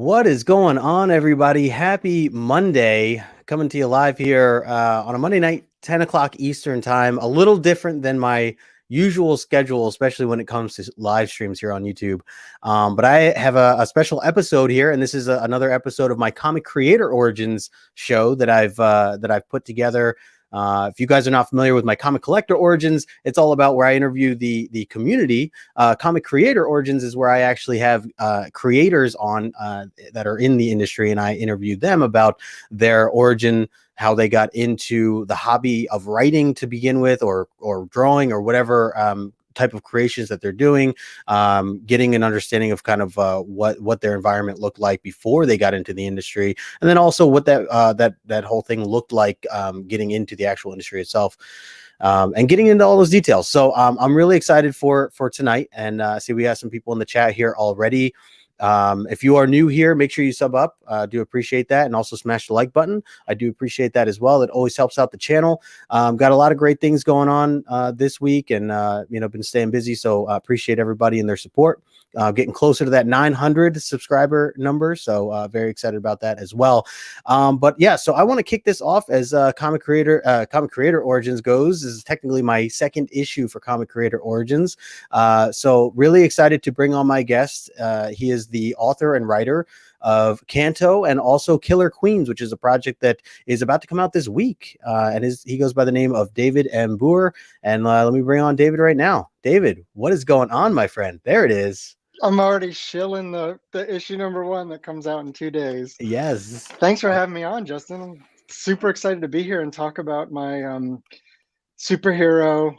What is going on, everybody? Happy Monday. Coming to you live here on a Monday night, 10 o'clock Eastern time. A little different than my usual schedule, especially when it comes to live streams here on YouTube. But I have a special episode here, and this is another episode of my Comic Creator Origins show that I've put together. If you guys are not familiar with my Comic Collector Origins, it's all about where I interview the community. Comic Creator Origins is where I actually have creators on that are in the industry, and I interview them about their origin, how they got into the hobby of writing to begin with, or drawing, or whatever type of creations that they're doing, getting an understanding of kind of what their environment looked like before they got into the industry, and then also what that whole thing looked like getting into the actual industry itself, and getting into all those details. So I'm really excited for tonight, and I see we have some people in the chat here already. If you are new here, make sure you sub up. Do appreciate that, and also smash the like button. I do appreciate that as well. It always helps out the channel. Got a lot of great things going on this week, and been staying busy, so appreciate everybody and their support. Getting closer to that 900 subscriber number, so very excited about that as well. But yeah, so I want to kick this off as Comic Creator Origins goes. This is technically my second issue for Comic Creator Origins, so really excited to bring on my guest. He is the author and writer of Canto and also Killer Queens, which is a project that is about to come out this week. And he goes by the name of David M. Booher. And let me bring on David right now. David, what is going on, my friend? There it is. I'm already shilling the issue #1 that comes out in 2 days. Yes. Thanks for having me on, Justin. I'm super excited to be here and talk about my superhero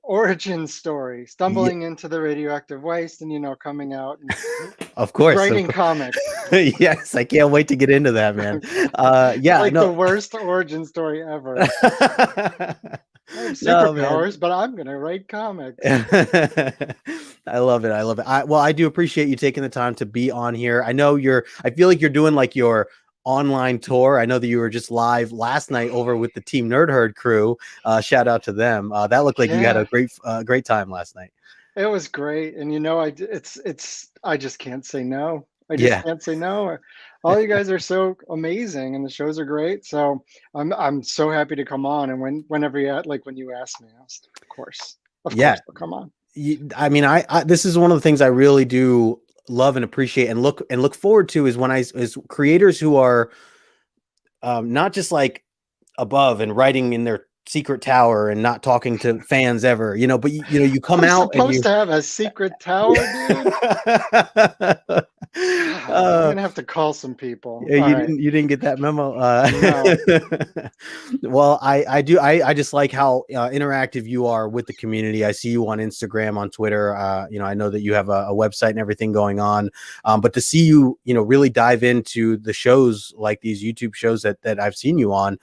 origin story, stumbling into the radioactive waste, and coming out and of course writing comics. Yes, I can't wait to get into that, man. Yeah, the worst origin story ever. I have superpowers, but I'm gonna write comics. I love it. I do appreciate you taking the time to be on here. I feel like you're doing like your online tour. I know that you were just live last night over with the Team Nerd Herd crew. Shout out to them. That looked like you had a great time last night. It was great, and I just can't say no. I just can't say no. All you guys are so amazing, and the shows are great. So I'm so happy to come on. And whenever you asked me, I was, of course, I'll come on. I mean, this is one of the things I really do love and appreciate and look forward to is when is creators who are not just like above and writing in their secret tower and not talking to fans ever, but you come out supposed and to have a secret tower, dude. I'm gonna have to call some people. You didn't get that memo. No. Well, I just like how interactive you are with the community. I see you on Instagram, on Twitter. I know that you have a website and everything going on, but to see you really dive into the shows, like these YouTube shows that I've seen you on,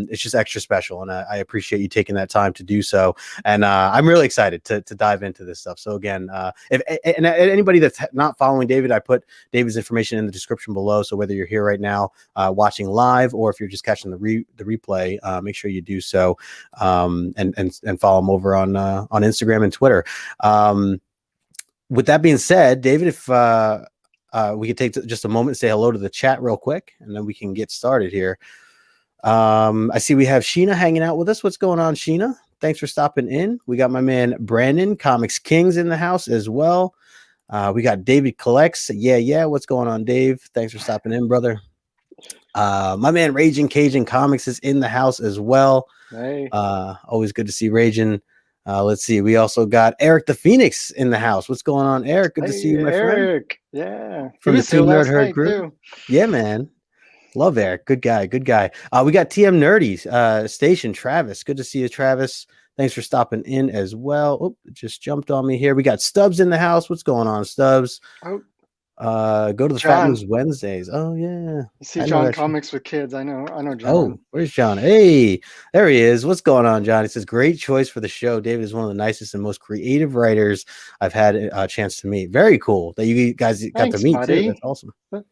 it's just extra special, and I appreciate you taking that time to do so. And I'm really excited to dive into this stuff. So again, if anybody that's not following David, I put David's information in the description below. So whether you're here right now watching live, or if you're just catching the replay, make sure you do so, and follow him over on Instagram and Twitter. With that being said, David, if we could take just a moment and say hello to the chat real quick, and then we can get started here. I see we have Sheena hanging out with us. What's going on, Sheena? Thanks for stopping in. We got my man Brandon, Comics Kings, in the house as well. We got David Collects. Yeah. What's going on, Dave? Thanks for stopping in, brother. My man Ragin Cajun Comics is in the house as well. Hey. Always good to see Ragin. Let's see. We also got Eric the Phoenix in the house. What's going on, Eric? Good to see you, my Eric. friend. Yeah. From the Team Nerd Herd group. Yeah, man. Love Eric. Good guy. We got TM Nerdy Station, Travis. Good to see you, Travis. Thanks for stopping in as well. Oh, it just jumped on me here. We got Stubbs in the house. What's going on, Stubbs? Oh. Go to the Fat News Wednesdays. Oh yeah. You see John Comics with Kids. I know John. Oh, where's John? Hey, there he is. What's going on, John? He says, great choice for the show. David is one of the nicest and most creative writers I've had a chance to meet. Very cool that you guys got to meet too. That's awesome.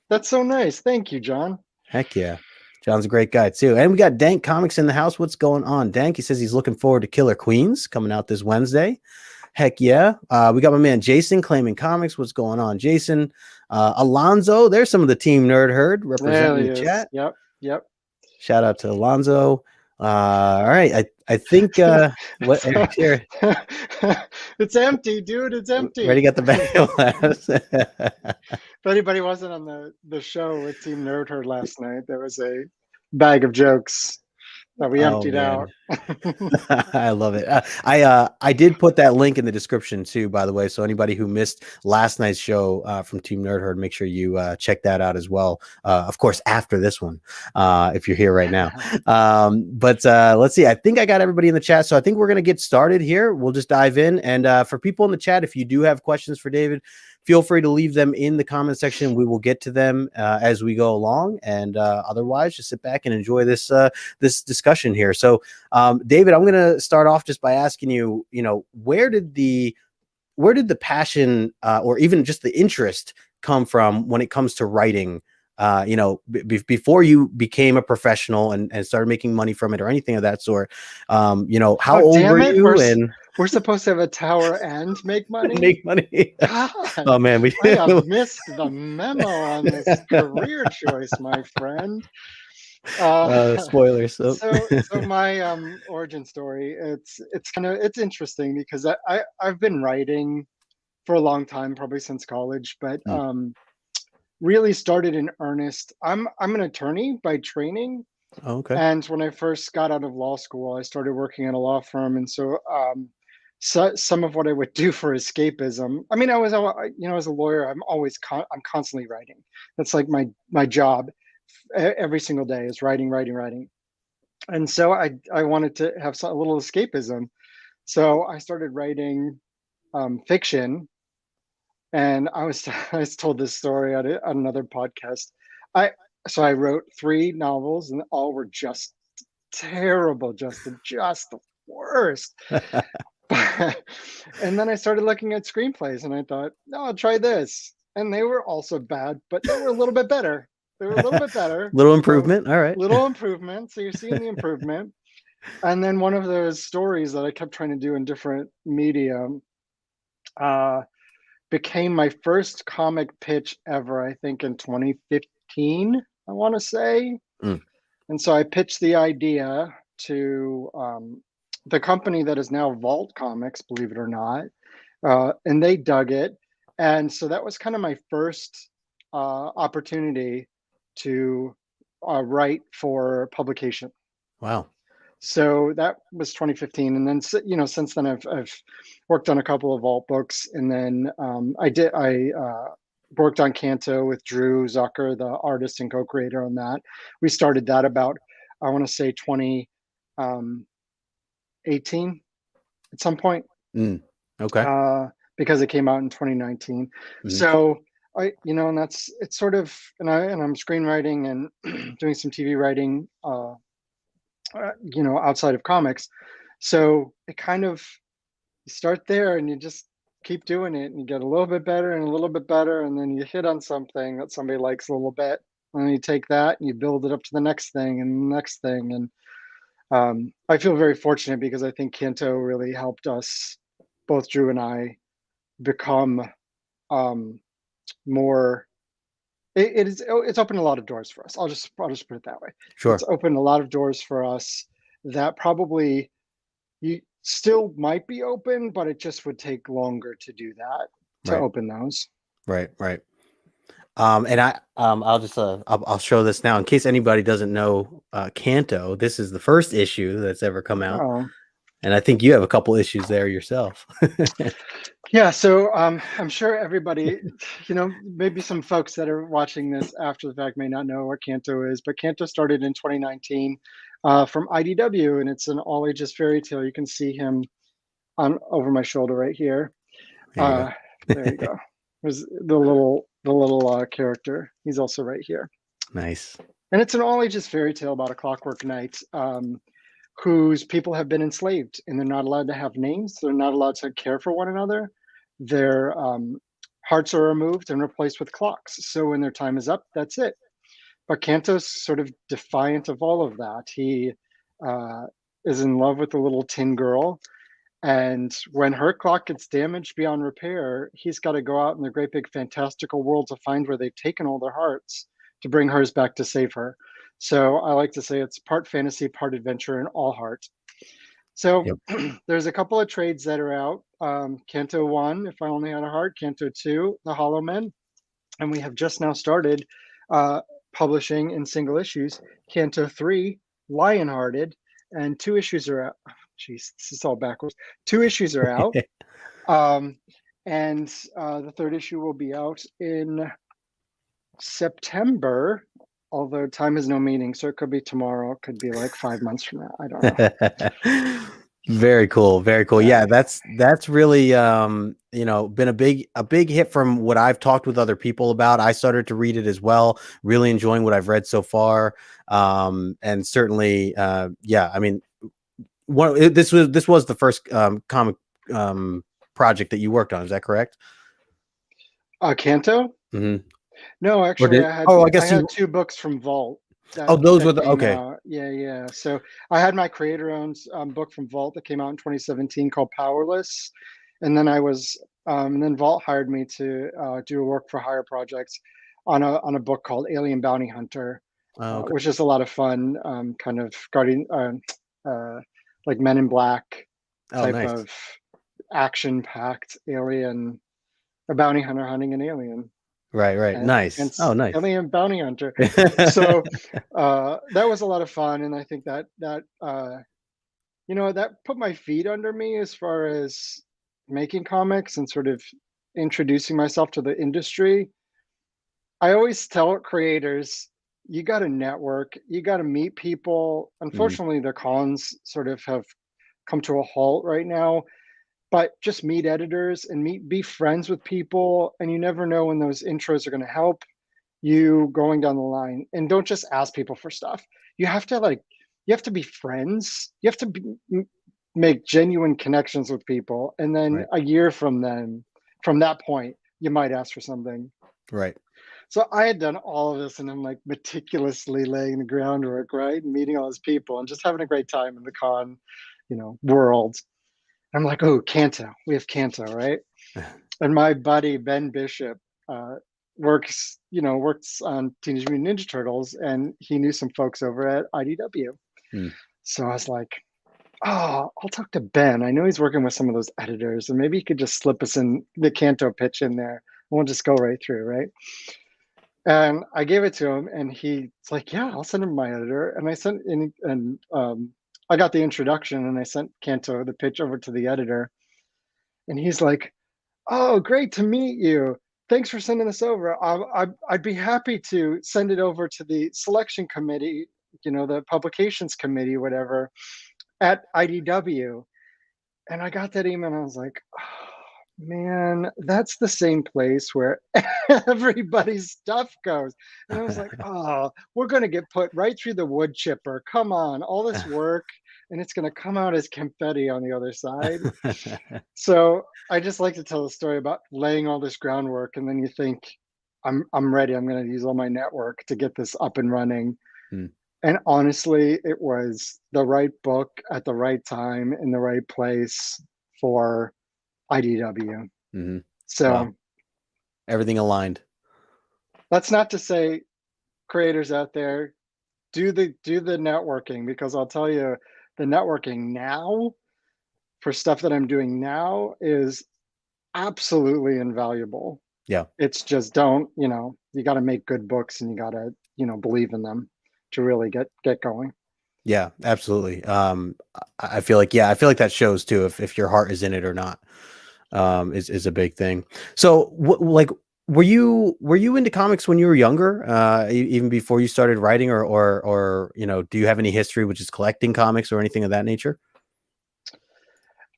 That's so nice. Thank you, John. Heck yeah. John's a great guy too. And we got Dank Comics in the house. What's going on, Dank? He says he's looking forward to Killer Queens coming out this Wednesday. Heck yeah. We got my man Jason claiming comics. What's going on, Jason? Alonzo, there's some of the Team Nerd Herd representing There he the is. chat. Yep. Shout out to Alonzo. All right, I think what So, here. it's empty, dude. It's Ready, empty. got the bag last. If anybody wasn't on the show with Team Nerd Herd last night, there was a bag of jokes that we Oh emptied man, out. I love it. I did put that link in the description too, by the way. So anybody who missed last night's show from Team Nerd Herd, make sure you check that out as well. Of course, after this one, if you're here right now. But let's see. I think I got everybody in the chat, so I think we're gonna get started here. We'll just dive in. And for people in the chat, if you do have questions for David, feel free to leave them in the comment section. We will get to them as we go along. And otherwise, just sit back and enjoy this discussion here. So, David, I'm going to start off just by asking you, where did the passion or even just the interest come from when it comes to writing? Before you became a professional and started making money from it or anything of that sort, how old were you? And we're supposed to have a tower and make money. Make money. God, oh man, I have missed the memo on this career choice, my friend. Spoilers. So my origin story, it's interesting because I've been writing for a long time, probably since college, but really started in earnest. I'm an attorney by training. Oh, okay. And when I first got out of law school, I started working at a law firm, and so some of what I would do for escapism. I mean, as a lawyer, I'm constantly writing. That's like my job every single day is writing. And so I wanted to have a little escapism. So I started writing fiction. And I was told this story on another podcast. So I wrote 3 novels, and all were just terrible, just the worst. And then I started looking at screenplays, and I thought, no, I'll try this. And they were also bad, but they were a little bit better. Little improvement. All right. Little improvement. So you're seeing the improvement. And then one of those stories that I kept trying to do in different media became my first comic pitch ever, I think in 2015, I want to say. And so I pitched the idea to the company that is now Vault Comics, believe it or not, and they dug it. And so that was kind of my first opportunity to write for publication. Wow. So that was 2015, and then since then I've worked on a couple of Vault books, and then I worked on Canto with Drew Zucker, the artist and co-creator on that. We started that about, I want to say 2018 at some point. Okay. Because it came out in 2019. So and it's sort of, and I'm screenwriting and doing some TV writing, outside of comics. So it kind of, you start there and you just keep doing it, and you get a little bit better and a little bit better, and then you hit on something that somebody likes a little bit, and then you take that and you build it up to the next thing and the next thing. And I feel very fortunate because I think Canto really helped us, both Drew and I, become more. It's opened a lot of doors for us. I'll just put it that way. Sure. It's opened a lot of doors for us that probably you still might be open, but it just would take longer to do that, to open those. Right. And I'll show this now in case anybody doesn't know Canto. This is the first issue that's ever come out. Oh. And I think you have a couple issues there yourself. Yeah, so I'm sure everybody, maybe some folks that are watching this after the fact may not know what Canto is, but Canto started in 2019 from IDW, and it's an all ages fairy tale. You can see him over my shoulder right here. There you go. There's the little character. He's also right here. Nice. And it's an all ages fairy tale about a clockwork knight whose people have been enslaved, and they're not allowed to have names. They're not allowed to care for one another. Their hearts are removed and replaced with clocks. So when their time is up, that's it. But Canto's sort of defiant of all of that. He is in love with the little tin girl, And when her clock gets damaged beyond repair, he's got to go out in the great big fantastical world to find where they've taken all their hearts to bring hers back to save her. So I like to say it's part fantasy, part adventure, and all heart. So Yep. there's a couple of trades that are out. Canto 1, If I Only Had a Heart, Canto 2, The Hollow Men. And we have just now started publishing in single issues Canto 3, Lionhearted, and 2 issues are out. Jeez, this is all backwards. 2 issues are out. And the 3rd issue will be out in September, although time has no meaning. So it could be tomorrow, it could be like 5 months from now. I don't know. Very cool. Very cool. Yeah, that's really been a big hit from what I've talked with other people about. I started to read it as well, really enjoying what I've read so far. And certainly yeah, I mean, this was the first comic project that you worked on, is that correct? Canto? Mm-hmm. No, actually, I had 2 books from Vault. Those were the okay. Yeah. So I had my creator-owned book from Vault that came out in 2017 called Powerless, and then then Vault hired me to do a work for hire projects on a book called Alien Bounty Hunter, which is a lot of fun, kind of guarding like Men in Black type of action-packed alien, a bounty hunter hunting an alien. Right. Nice. Nice. Alien Bounty Hunter. So that was a lot of fun. And I think that that put my feet under me as far as making comics and sort of introducing myself to the industry. I always tell creators, you got to network, you got to meet people. Unfortunately, the cons sort of have come to a halt right now. But just meet editors and be friends with people, and you never know when those intros are going to help you going down the line. And don't just ask people for stuff. You have to be friends. You have to make genuine connections with people, and then a year from that point, you might ask for something. Right. So I had done all of this, and I'm like meticulously laying the groundwork, right, and meeting all these people, and just having a great time in the con, world. I'm like, oh, Canto. We have Canto, right? And my buddy Ben Bishop works on Teenage Mutant Ninja Turtles, and he knew some folks over at IDW. So I was like, oh, I'll talk to Ben. I know he's working with some of those editors, and maybe he could just slip us in the Canto pitch in there, and we'll just go right through, right? And I gave it to him, and he's like, yeah, I'll send him my editor. And I sent in, and I got the introduction, and I sent Canto the pitch over to the editor, and he's like, oh, great to meet you. Thanks for sending this over. I'd be happy to send it over to the selection committee, the publications committee, whatever, at IDW. And I got that email, and I was like, oh, man, that's the same place where everybody's stuff goes. And I was like, oh, we're going to get put right through the wood chipper. Come on, all this work, and it's going to come out as confetti on the other side. So I just like to tell the story about laying all this groundwork, and then you think, I'm ready. I'm going to use all my network to get this up and running. And honestly, it was the right book at the right time in the right place for IDW. So everything aligned. That's not to say, creators out there, do the networking, because I'll tell you, the networking now for stuff that I'm doing now is absolutely invaluable. Yeah. It's just you got to make good books, and you got to, believe in them to really get going. Yeah, absolutely. I feel like that shows too, if your heart is in it or not, is a big thing. So were you into comics when you were younger, even before you started writing, or do you have any history with just collecting comics or anything of that nature?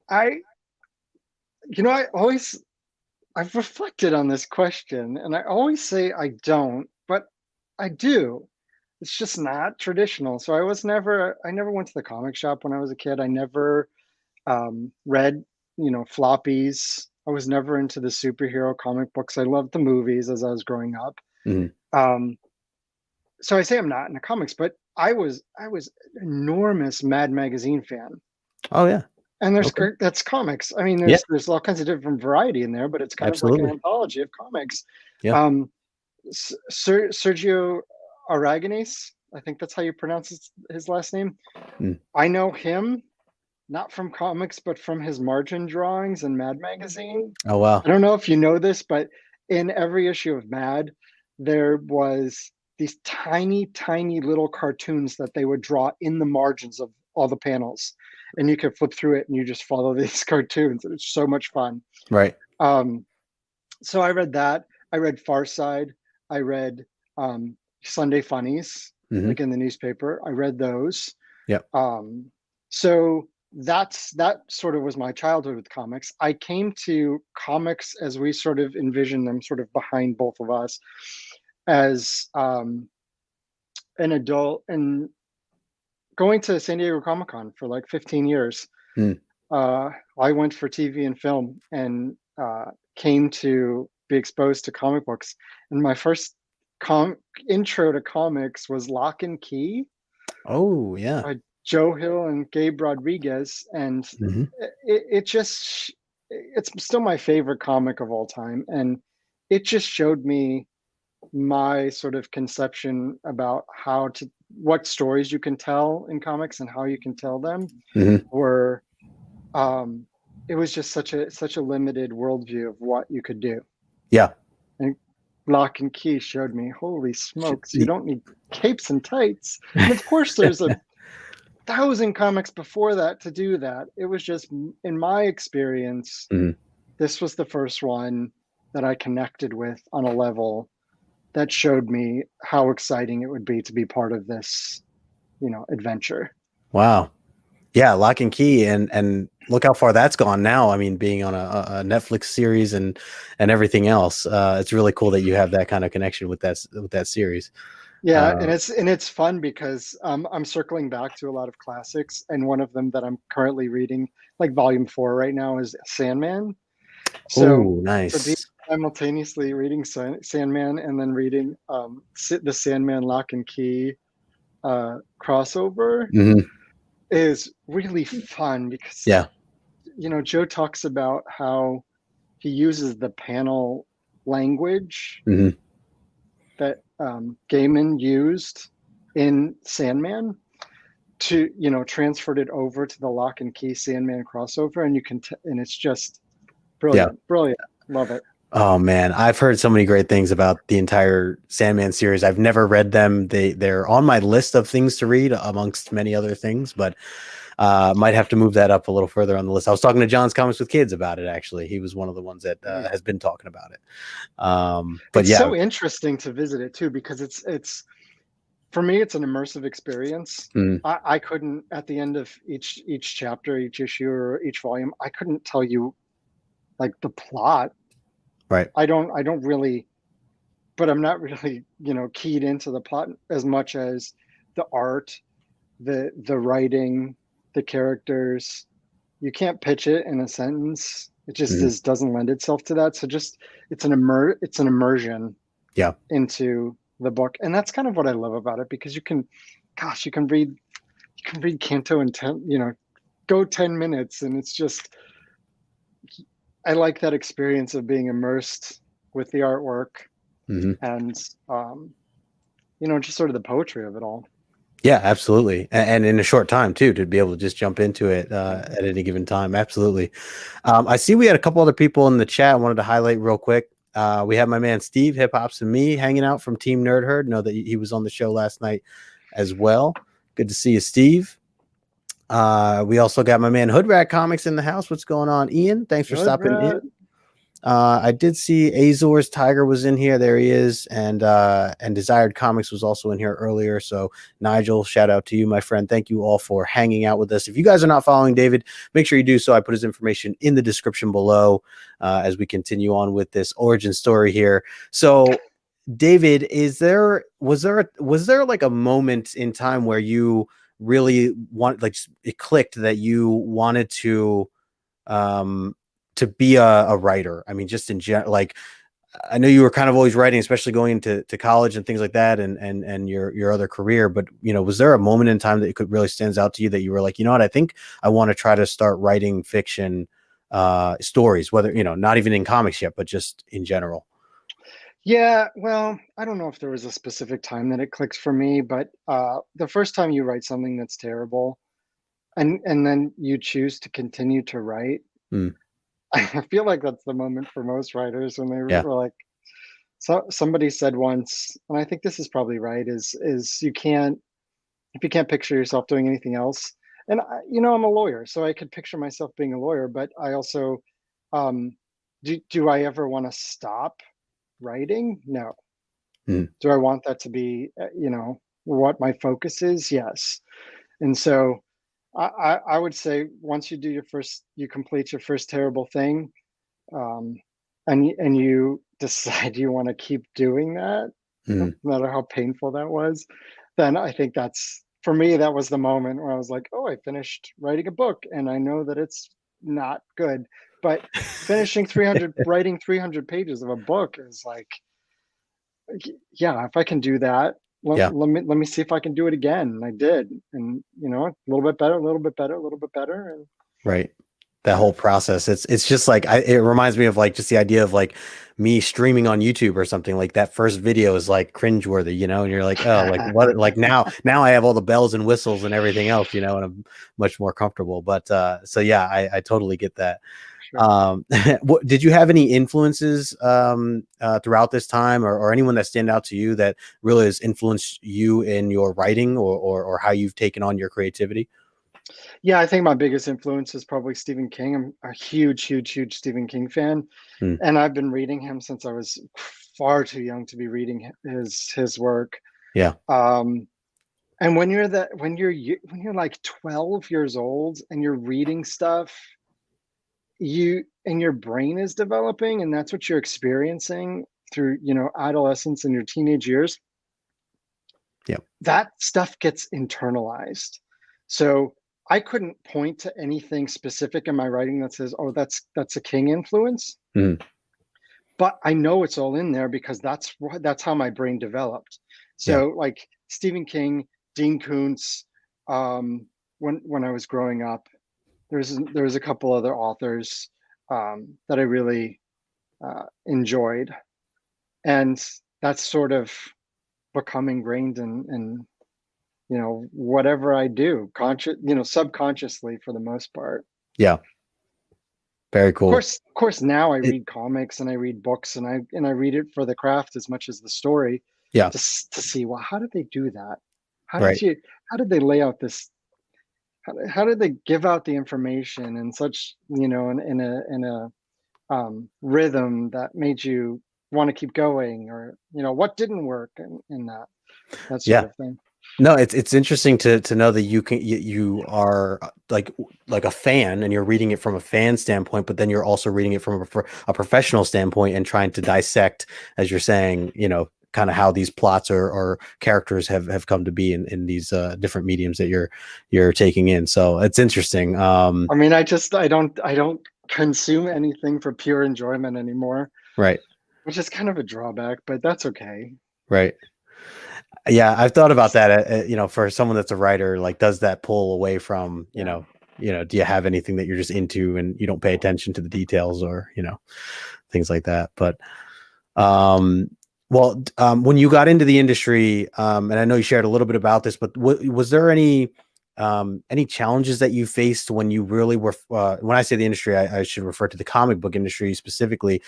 I've reflected on this question, and I always say I don't, but I do. It's just not traditional. So I never went to the comic shop when I was a kid. I never read, floppies. I was never into the superhero comic books. I loved the movies as I was growing up. So I say I'm not into comics, but I was an enormous Mad Magazine fan. Oh yeah. And Okay. that's comics. I mean, Yeah, there's all kinds of different variety in there, but it's kind of like an absolutely. anthology of comics. Yeah. Um, Sergio Aragonese, I think that's how you pronounce his last name. Mm. I know him not from comics, but from his margin drawings in Mad Magazine. Oh, wow. I don't know if you know this, but in every issue of Mad, there was these tiny, tiny little cartoons that they would draw in the margins of all the panels. And you could flip through it and you just follow these cartoons. And it's so much fun. Right. Um, so I read that. I read Far Side. I read Sunday Funnies, Hmm. like in the newspaper. I read those. Yep. So that sort of was my childhood with comics. I came to comics as we sort of envisioned them, sort of behind both of us, as an adult and going to San Diego Comic-Con for like 15 years. Mm. I went for TV and film and came to be exposed to comic books. And my first intro to comics was Lock and Key Oh, yeah. by Joe Hill and Gabe Rodriguez, and Hmm. it just it's still my favorite comic of all time, and it just showed me my sort of conception about what stories you can tell in comics and how you can tell them. Hmm. Were um, it was just such a limited worldview of what you could do, Yeah. and Lock and Key showed me, holy Sh- smokes, you don't need capes and tights, and of course there's a thousand comics before that to do that. It was just, in my experience, Mhm. this was the first one that I connected with on a level that showed me how exciting it would be to be part of this, adventure. Wow. Yeah, Lock and Key, and look how far that's gone now. I mean, being on a Netflix series and everything else, it's really cool that you have that kind of connection with that series. Yeah, Uh, and it's fun because I'm circling back to a lot of classics, and one of them that I'm currently reading, like volume 4 right now, is Sandman. So oh, to be nice. simultaneously reading Sandman and then reading the Sandman Lock and Key crossover Hmm. is really fun because Yeah. Joe talks about how he uses the panel language Hmm. that Gaiman used in Sandman to transferred it over to the Lock and Key Sandman crossover, and and it's just Yeah. brilliant, love it. Oh man, I've heard so many great things about the entire Sandman series. I've never read them. They're on my list of things to read amongst many other things, but might have to move that up a little further on the list. I was talking to John's Comics with Kids about it. Actually, he was one of the ones that Right. has been talking about it. But It's yeah. so interesting to visit it too because it's for me it's an immersive experience. Mm. I couldn't, at the end of each chapter, each issue, or each volume, I couldn't tell you like the plot. Right. I don't really, but I'm not really keyed into the plot as much as the art, the writing, the characters. You can't pitch it in a sentence. It just Hmm. doesn't lend itself to that. So just it's an immersion Yeah. into the book, and that's kind of what I love about it because you can read Canto in 10, go 10 minutes, and it's just, I like that experience of being immersed with the artwork Hmm. and just sort of the poetry of it all. Yeah, absolutely. And in a short time too, to be able to just jump into it at any given time. Absolutely. I see we had a couple other people in the chat I wanted to highlight real quick. We have my man Steve, Hip Hops and Me, hanging out from Team Nerd Herd. Know that he was on the show last night as well. Good to see you, Steve. We also got my man Hood Rat Comics in the house. What's going on, Ian? Thanks for Good, stopping Brad. in. I did see Azor's Tiger was in here. There he is, and Desired Comics was also in here earlier. So Nigel, shout out to you, my friend. Thank you all for hanging out with us. If you guys are not following David, make sure you do so. I put his information in the description below as we continue on with this origin story here. So, David, was there like a moment in time where you really like it clicked that you wanted to be a writer? I mean, just in general, like I know you were kind of always writing, especially going into college and things like that, and your other career. But was there a moment in time that it could really stands out to you that you were like, you know what, I think I want to try to start writing fiction stories, whether not even in comics yet, but just in general. Yeah, well, I don't know if there was a specific time that it clicked for me, but the first time you write something that's terrible, and then you choose to continue to write, Mm, I feel like that's the moment for most writers when they yeah. were like, so somebody said once, and I think this is probably right, is you can't, if you can't picture yourself doing anything else. And I'm a lawyer, so I could picture myself being a lawyer, but I also, um, do I ever want to stop writing? No. Mm, Do I want that to be, what my focus is? Yes. And so I would say once you do you complete your first terrible thing, um, and you decide you want to keep doing that, no mm, matter how painful that was, then I think that's, for me, that was the moment where I was like, oh, I finished writing a book and I know that it's not good. But writing 300 pages of a book is like, yeah, if I can do that, yeah. let me see if I can do it again. And I did. And, a little bit better, a little bit better, a little bit better. And Right. That yeah, whole process. It's just like it reminds me of like just the idea of like me streaming on YouTube or something. Like that first video is like cringeworthy, and you're like, oh, like what, like now I have all the bells and whistles and everything else, and I'm much more comfortable. But so yeah, I totally get that. sure. Did you have any influences throughout this time, or anyone that stand out to you that really has influenced you in your writing, or how you've taken on your creativity? Yeah, I think my biggest influence is probably Stephen King. I'm a huge, huge, huge Stephen King fan, Hmm. and I've been reading him since I was far too young to be reading his work. Yeah. Um, and when you're like 12 years old and you're reading stuff, your brain is developing, and that's what you're experiencing through adolescence and your teenage years. Yeah. That stuff gets internalized. So I couldn't point to anything specific in my writing that says, "Oh, that's a King influence," Hmm. but I know it's all in there because that's how my brain developed. Yeah. So like Stephen King, Dean Koontz, when I was growing up, there was a couple other authors that I really enjoyed, and that's sort of become ingrained in whatever I do, subconsciously for the most part. Yeah. Very cool. Of course, now I It, read comics and I read books and I read it for the craft as much as the story, yeah. to see, well, how did they do that? How did Right. you how did they lay out this? How did they give out the information in such in a rhythm that made you want to keep going, or what didn't work in that sort Yeah. of thing. No, it's interesting to know that you are like a fan, and you're reading it from a fan standpoint, but then you're also reading it from a professional standpoint and trying to dissect, as you're saying, kind of how these plots or characters have come to be in these different mediums that you're taking in. So it's interesting. I mean, I don't consume anything for pure enjoyment anymore, Right, which is kind of a drawback, but that's okay. right. Yeah, I've thought about that. For someone that's a writer, like, does that pull away from, Yeah. do you have anything that you're just into and you don't pay attention to the details, or, things like that. But, well, when you got into the industry, and I know you shared a little bit about this, but was there any challenges that you faced when you really were, when I say the industry, I should refer to the comic book industry specifically.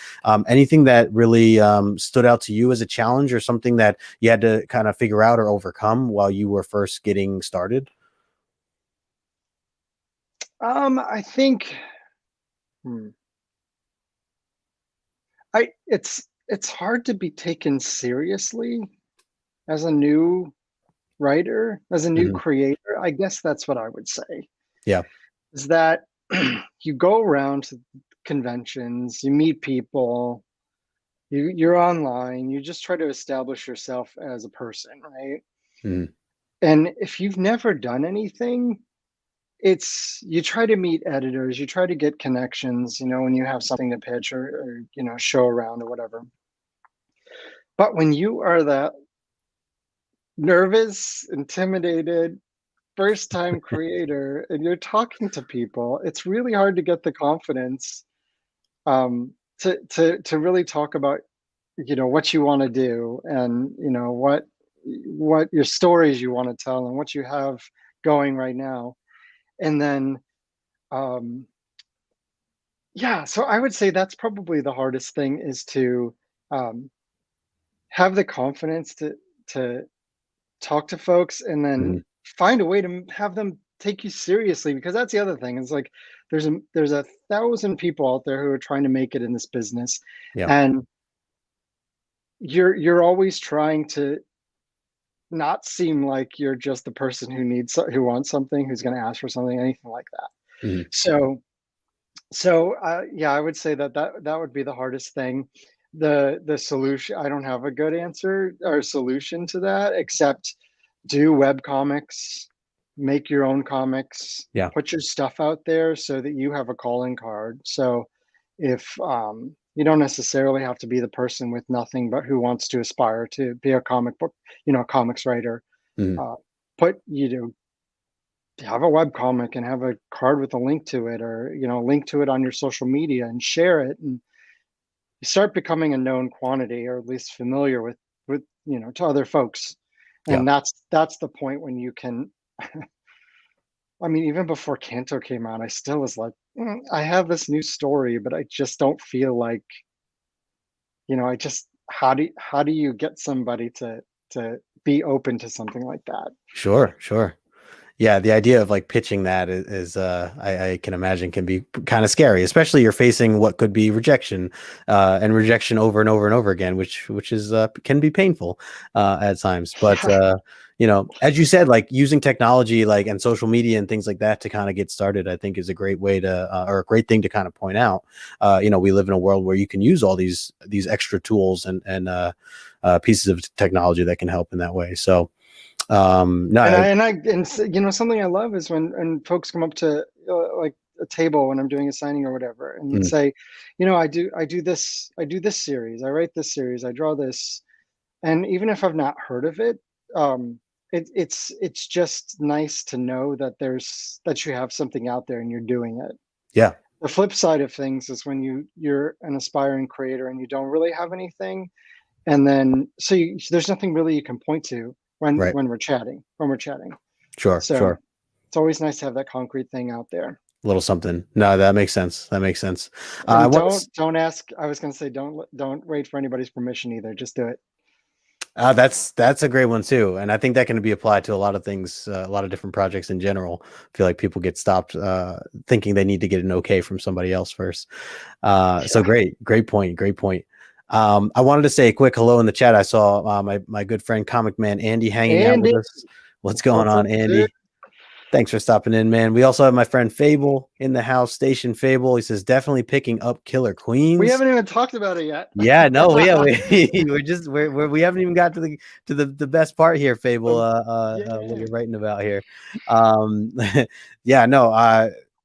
Anything that really stood out to you as a challenge, or something that you had to kind of figure out or overcome while you were first getting started? I think, hmm, I it's hard to be taken seriously as a new writer, as a new Hmm. creator. I guess that's what I would say. Yeah. Is that you go around to conventions, you meet people, you're online, you just try to establish yourself as a person, right? Hmm. And if you've never done anything, it's you try to meet editors, you try to get connections, when you have something to pitch or show around or whatever. But when you are that nervous, intimidated, first time creator and you're talking to people, it's really hard to get the confidence to really talk about what you want to do, and what your stories you want to tell and what you have going right now. And then um yeah, so I would say that's probably the hardest thing, is to um have the confidence to talk to folks, and then Mhm. find a way to have them take you seriously, because that's the other thing. It's like there's a thousand people out there who are trying to make it in this business, Yeah. and you're always trying to not seem like you're just the person who wants something, who's going to ask for something, anything like that. Mhm. So yeah, I would say that would be the hardest thing. The solution, I don't have a good answer or solution to that, except do web comics, make your own comics, Yeah. put your stuff out there so that you have a calling card. So if you don't necessarily have to be the person with nothing but who wants to aspire to be a comic book, comics writer, Mhm. uh, put have a web comic and have a card with a link to it, or link to it on your social media and share it, and you start becoming a known quantity, or at least familiar with to other folks. Yeah. And that's the point when you can. I mean, even before Canto came out, I still was like, I have this new story, but I just don't feel like, I just how do you get somebody to be open to something like that? Sure. Sure. Yeah, the idea of like pitching that I can imagine can be kind of scary, especially you're facing what could be rejection, and rejection over and over and over again, which is can be painful at times. But Yeah. as you said, like using technology like and social media and things like that to kind of get started, I think is a great way to or a great thing to kind of point out. We live in a world where you can use all these extra tools and pieces of technology that can help in that way. So no, And something I love is when folks come up to like a table when I'm doing a signing or whatever, and mm, say, I do this series, I write this series, I draw this, and even if I've not heard of it, um, it's just nice to know that you have something out there and you're doing it. yeah, The flip side of things is when you're an aspiring creator and you don't really have anything, and then there's nothing really you can point to right. when we're chatting. Sure, So sure. it's always nice to have that concrete thing out there. A little something. No, that makes sense. That makes sense. I And want don't ask. I was going to say, don't wait for anybody's permission either. Just do it. that's a great one too, and I think that can be applied to a lot of things, a lot of different projects in general. I feel like people get stopped thinking they need to get an okay from somebody else first. So Yeah. great point, great point. I wanted to say a quick hello in the chat. I saw my good friend Comic Man Andy hanging out with Andy, us. What's going what's on, up, dude? Andy? Thanks for stopping in, man. We also have my friend Fable in the house, Station Fable. He says definitely picking up Killer We Queens. haven't even talked about it yet. Yeah, no, yeah, we haven't even got to the best part here, Fable. What Yeah. you're writing about here. Um, yeah, no,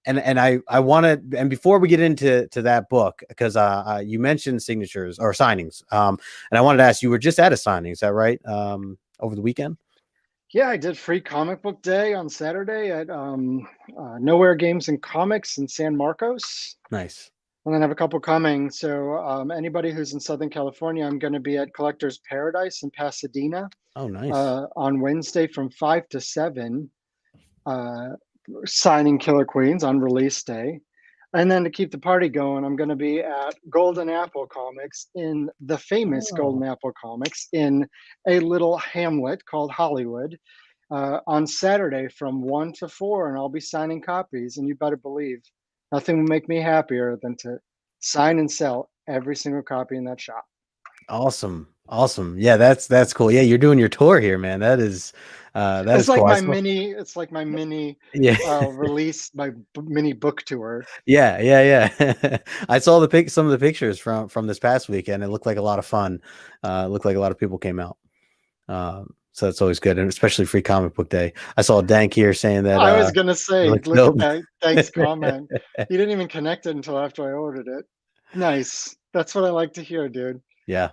and I want to, and before we get into that book, because you mentioned signatures or signings, and I wanted to ask, you were just at a signing, is that right? Over the weekend. Yeah, I did free comic book day on Saturday at Nowhere Games and Comics in San Marcos. Nice. And then I have a couple coming. So anybody who's in Southern California, I'm going to be at Collector's Paradise in Pasadena Oh, nice. on Wednesday from 5 to 7, uh, signing Killer Queens on release day. And then to keep the party going, I'm going to be at Golden Apple Comics, in the famous Oh, Golden Apple Comics, in a little hamlet called Hollywood, on Saturday from 1 to 4, and I'll be signing copies. And you better believe nothing will make me happier than to sign and sell every single copy in that shop. awesome. Awesome. Yeah, that's cool. Yeah, you're doing your tour here, man. That It's is like cool. I my saw, mini. It's like my mini yeah. release, my mini book tour. Yeah, yeah. I saw some of the pictures from this past weekend. It looked like a lot of fun. It looked like a lot of people came out. So that's always good, and especially Free Comic Book Day. I saw Dank here saying that I was gonna it say, looks look at dope. that. Thanks, comment. You didn't even connect it until after I ordered it. Nice. That's what I like to hear, dude. Yeah,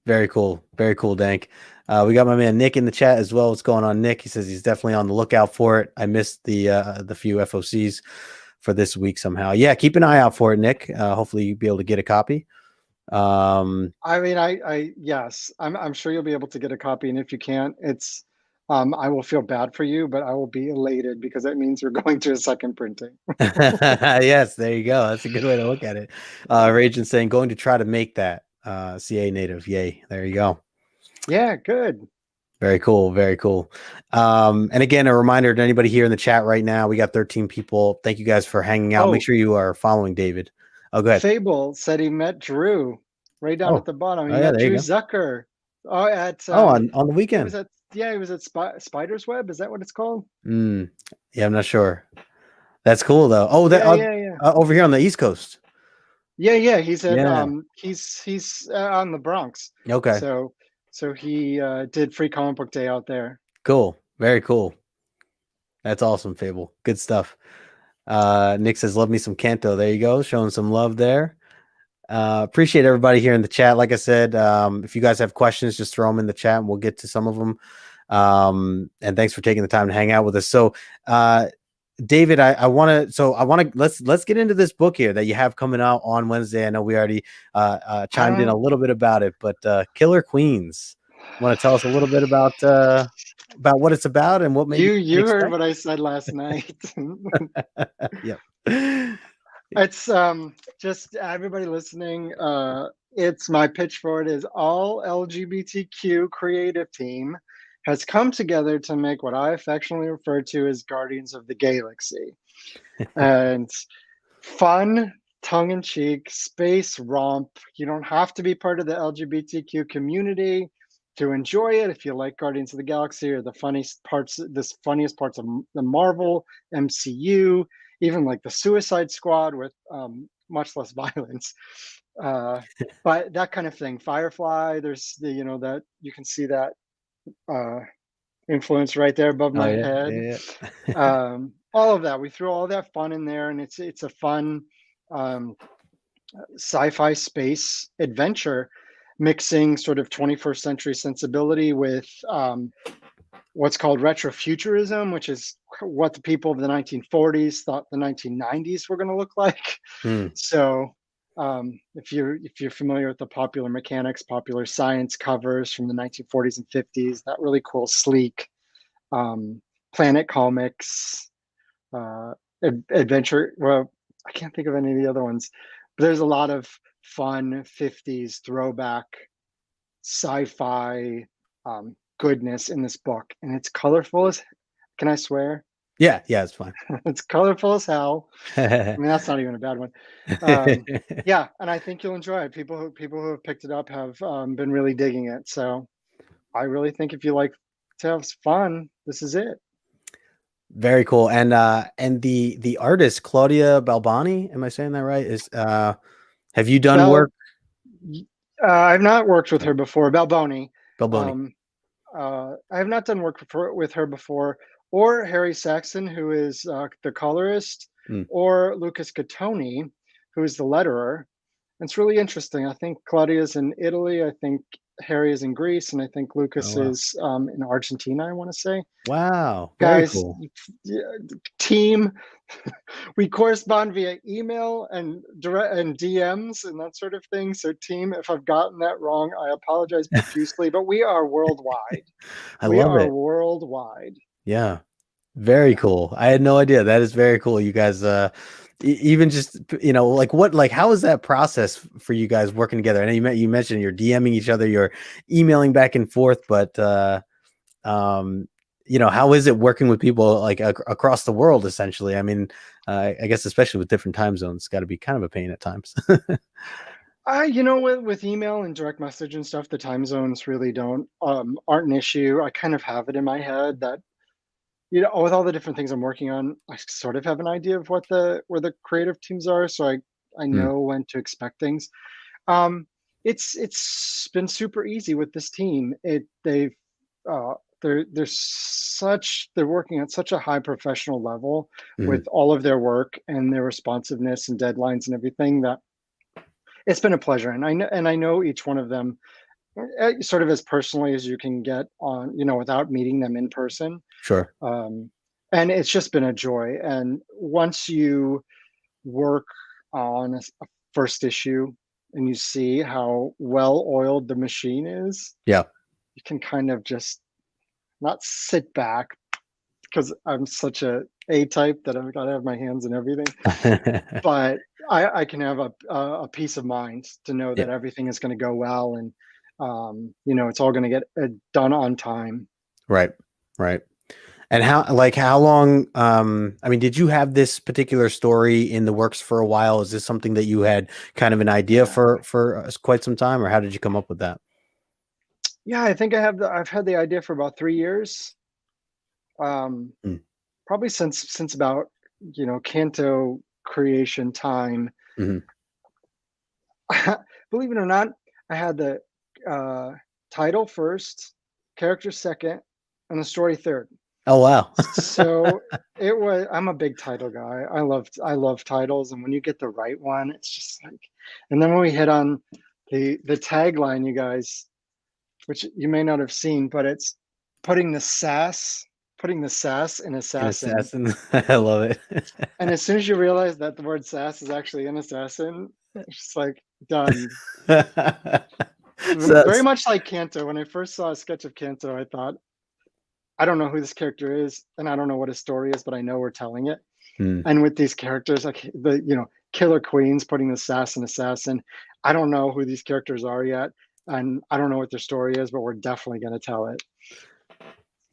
Very cool. Very cool, Dank. We got my man Nick in the chat as well. What's going on, Nick? He says he's definitely on the lookout for it. I missed the few FOCs for this week somehow. Yeah, keep an eye out for it, Nick. Hopefully you'll be able to get a copy. I mean, yes, I'm sure you'll be able to get a copy, and if you can't, it's I will feel bad for you, but I will be elated because that means you're going to a second printing. Yes, there you go. That's a good way to look at it. Ragin saying going to try to make that CA native. Yay. There you go. Yeah, good. Very cool. Very cool. And again, a reminder to anybody here in the chat right now, we got 13 people. Thank you guys for hanging out. Make sure you are following David. Oh, go ahead. Fable said he met Drew right down at the bottom. He met Drew Zucker. Oh, at on the weekend. He was at Spider's Web. Is that what it's called? Yeah, I'm not sure. That's cool though. Oh, over here on the East Coast. Yeah. He's at he's on the Bronx. Okay. So he did Free Comic Book Day out there. Cool. Very cool. That's awesome, Fable. Good stuff. Nick says, love me some Canto. There you go. Showing some love there. Appreciate everybody here in the chat. Like I said, if you guys have questions, just throw them in the chat and we'll get to some of them. And thanks for taking the time to hang out with us. So, David, I want to let's get into this book here that you have coming out on Wednesday. I know we already chimed in a little bit about it, but Killer Queens. Want to tell us a little bit about what it's about and what made you heard what I said last night. Yep. It's just everybody listening. It's my pitch for it is all LGBTQ creative team has come together to make what I affectionately refer to as Guardians of the Galaxy. And fun, tongue-in-cheek, space romp. You don't have to be part of the LGBTQ community to enjoy it. If you like Guardians of the Galaxy or the funniest parts of the Marvel MCU, even like the Suicide Squad with much less violence. But that kind of thing. Firefly, there's that you can see that influence right there above my head. Yeah. All of that, we threw all that fun in there, and it's a fun sci-fi space adventure, mixing sort of 21st century sensibility with what's called retrofuturism, which is what the people of the 1940s thought the 1990s were going to look like. So if you're familiar with the Popular Mechanics, Popular Science covers from the 1940s and 50s, that really cool, sleek Planet Comics adventure. Well, I can't think of any of the other ones, but there's a lot of fun 50s throwback sci-fi goodness in this book, and it's colorful as, can I swear? Yeah, it's fine. It's colorful as hell. I mean, that's not even a bad one. Yeah, and I think you'll enjoy it. People who have picked it up have been really digging it. So I really think if you like to have fun, this is it. Very cool. And the artist Claudia Balbani, am I saying that right? Is have you done work? I've not worked with her before. Balboni. I have not done work with her before, or Harry Saxon, who is the colorist, or Lucas Gattoni, who is the letterer. And it's really interesting. I think Claudia's in Italy. I think Harry is in Greece, and I think Lucas is in Argentina, I want to say. Wow. Very Guys, cool. Team, we correspond via email and DMs and that sort of thing. So team, if I've gotten that wrong, I apologize profusely, but we are worldwide. We are worldwide. Yeah. Very cool. I had no idea. That is very cool. You guys, even just, how is that process for you guys working together? I know you mentioned you're DMing each other, you're emailing back and forth, but, how is it working with people like across the world, essentially? I mean, I guess, especially with different time zones, it's got to be kind of a pain at times. With email and direct message and stuff, the time zones really aren't an issue. I kind of have it in my head that, with all the different things I'm working on, I sort of have an idea of where the creative teams are. So I know when to expect things. It's been super easy with this team. They're working at such a high professional level with all of their work and their responsiveness and deadlines and everything that it's been a pleasure. And I know each one of them sort of as personally as you can get on, without meeting them in person. Sure. And it's just been a joy. And once you work on a first issue and you see how well oiled the machine is, yeah, you can kind of just not sit back, because I'm such a type that I've got to have my hands in everything. But I can have a peace of mind to know that everything is going to go well, and it's all going to get done on time. Right. And how long, I mean, did you have this particular story in the works for a while? Is this something that you had kind of an idea for quite some time, or how did you come up with that? Yeah, I think I've had the idea for about 3 years. Probably since about, Canto creation time. Mm-hmm. Believe it or not, I had the title first, character second, and the story third. Oh wow. So I'm a big title guy. I love titles, and when you get the right one, it's just like, and then when we hit on the tagline, you guys, which you may not have seen, but it's putting the sass in assassin. I love it. And as soon as you realize that the word sass is actually an assassin, it's just like done. Very much like Canto. When I first saw a sketch of Canto, I thought, I don't know who this character is, and I don't know what his story is, but I know we're telling it. And with these characters, like the Killer Queens putting the sass in assassin, I don't know who these characters are yet, and I don't know what their story is, but we're definitely going to tell it.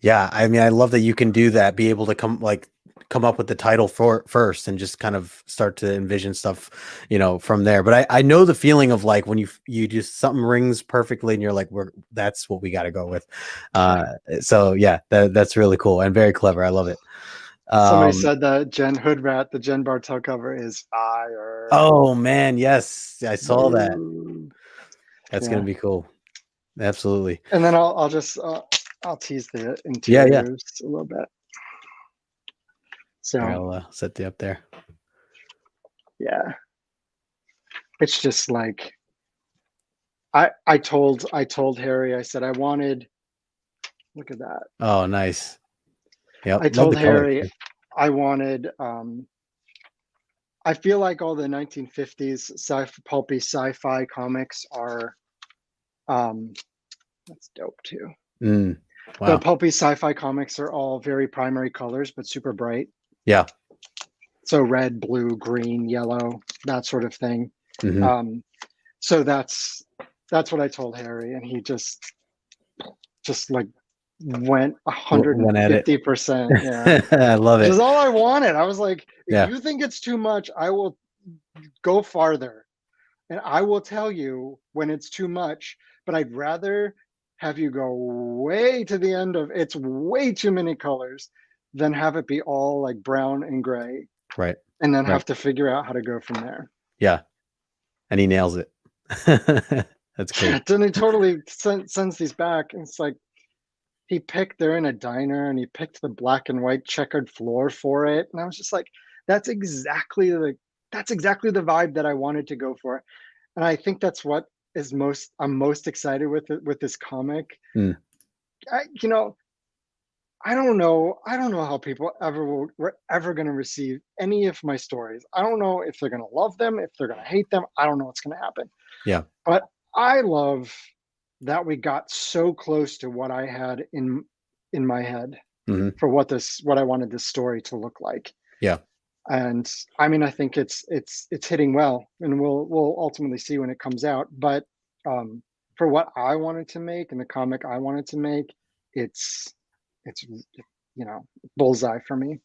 Yeah, I mean, I love that you can do that. Be able to come up with the title first and just kind of start to envision stuff, from there. But I know the feeling of like when you just something rings perfectly and you're like, that's what we got to go with. So yeah, that's really cool and very clever. I love it. Somebody said that Jen Hoodrat, the Jen Bartel cover, is fire. Oh man, yes, I saw that. That's gonna be cool. Absolutely. And then I'll just I'll tease the interiors a little bit. So I'll set you up there. Yeah, it's just like I told Harry, I said I wanted. Look at that. Oh, nice. Yeah, I told Harry I wanted. I feel like all the 1950s pulpy sci-fi comics are. That's dope too. Wow. The pulpy sci-fi comics are all very primary colors, but super bright. Yeah. So red, blue, green, yellow, that sort of thing. So that's what I told Harry, and he just like went 150%. Yeah. I love it. Which is all I wanted. I was like, if you think it's too much, I will go farther, and I will tell you when it's too much. But I'd rather have you go way to the end of it's way too many colors than have it be all like brown and gray. Right. And then have to figure out how to go from there. Yeah. And he nails it. That's cool. Then he totally sends these back. And it's like, they're in a diner, and he picked the black and white checkered floor for it. And I was just like, that's exactly the vibe that I wanted to go for. And I think that's what I'm most excited with this comic. I don't know how people were ever going to receive any of my stories. I don't know if they're going to love them, if they're going to hate them. I don't know what's going to happen. Yeah. But I love that we got so close to what I had in my head for what I wanted this story to look like. Yeah. And I mean, I think it's hitting well, and we'll ultimately see when it comes out. But for what I wanted to make and the comic I wanted to make, it's bullseye for me.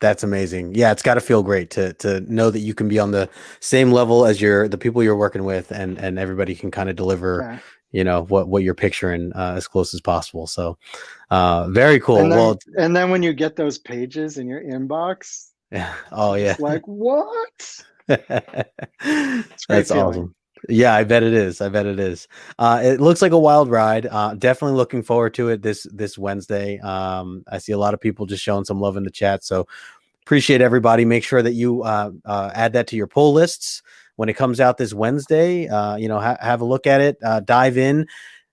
That's amazing. Yeah, it's got to feel great to know that you can be on the same level as the people you're working with, and everybody can kind of deliver, what you're picturing as close as possible. So very cool. And then when you get those pages in your inbox, it's like, what? That's awesome. Yeah, I bet it is. It looks like a wild ride. Definitely looking forward to it this Wednesday. I see a lot of people just showing some love in the chat, so appreciate everybody. Make sure that you add that to your pull lists. when it comes out this Wednesday. Have a look at it, dive in,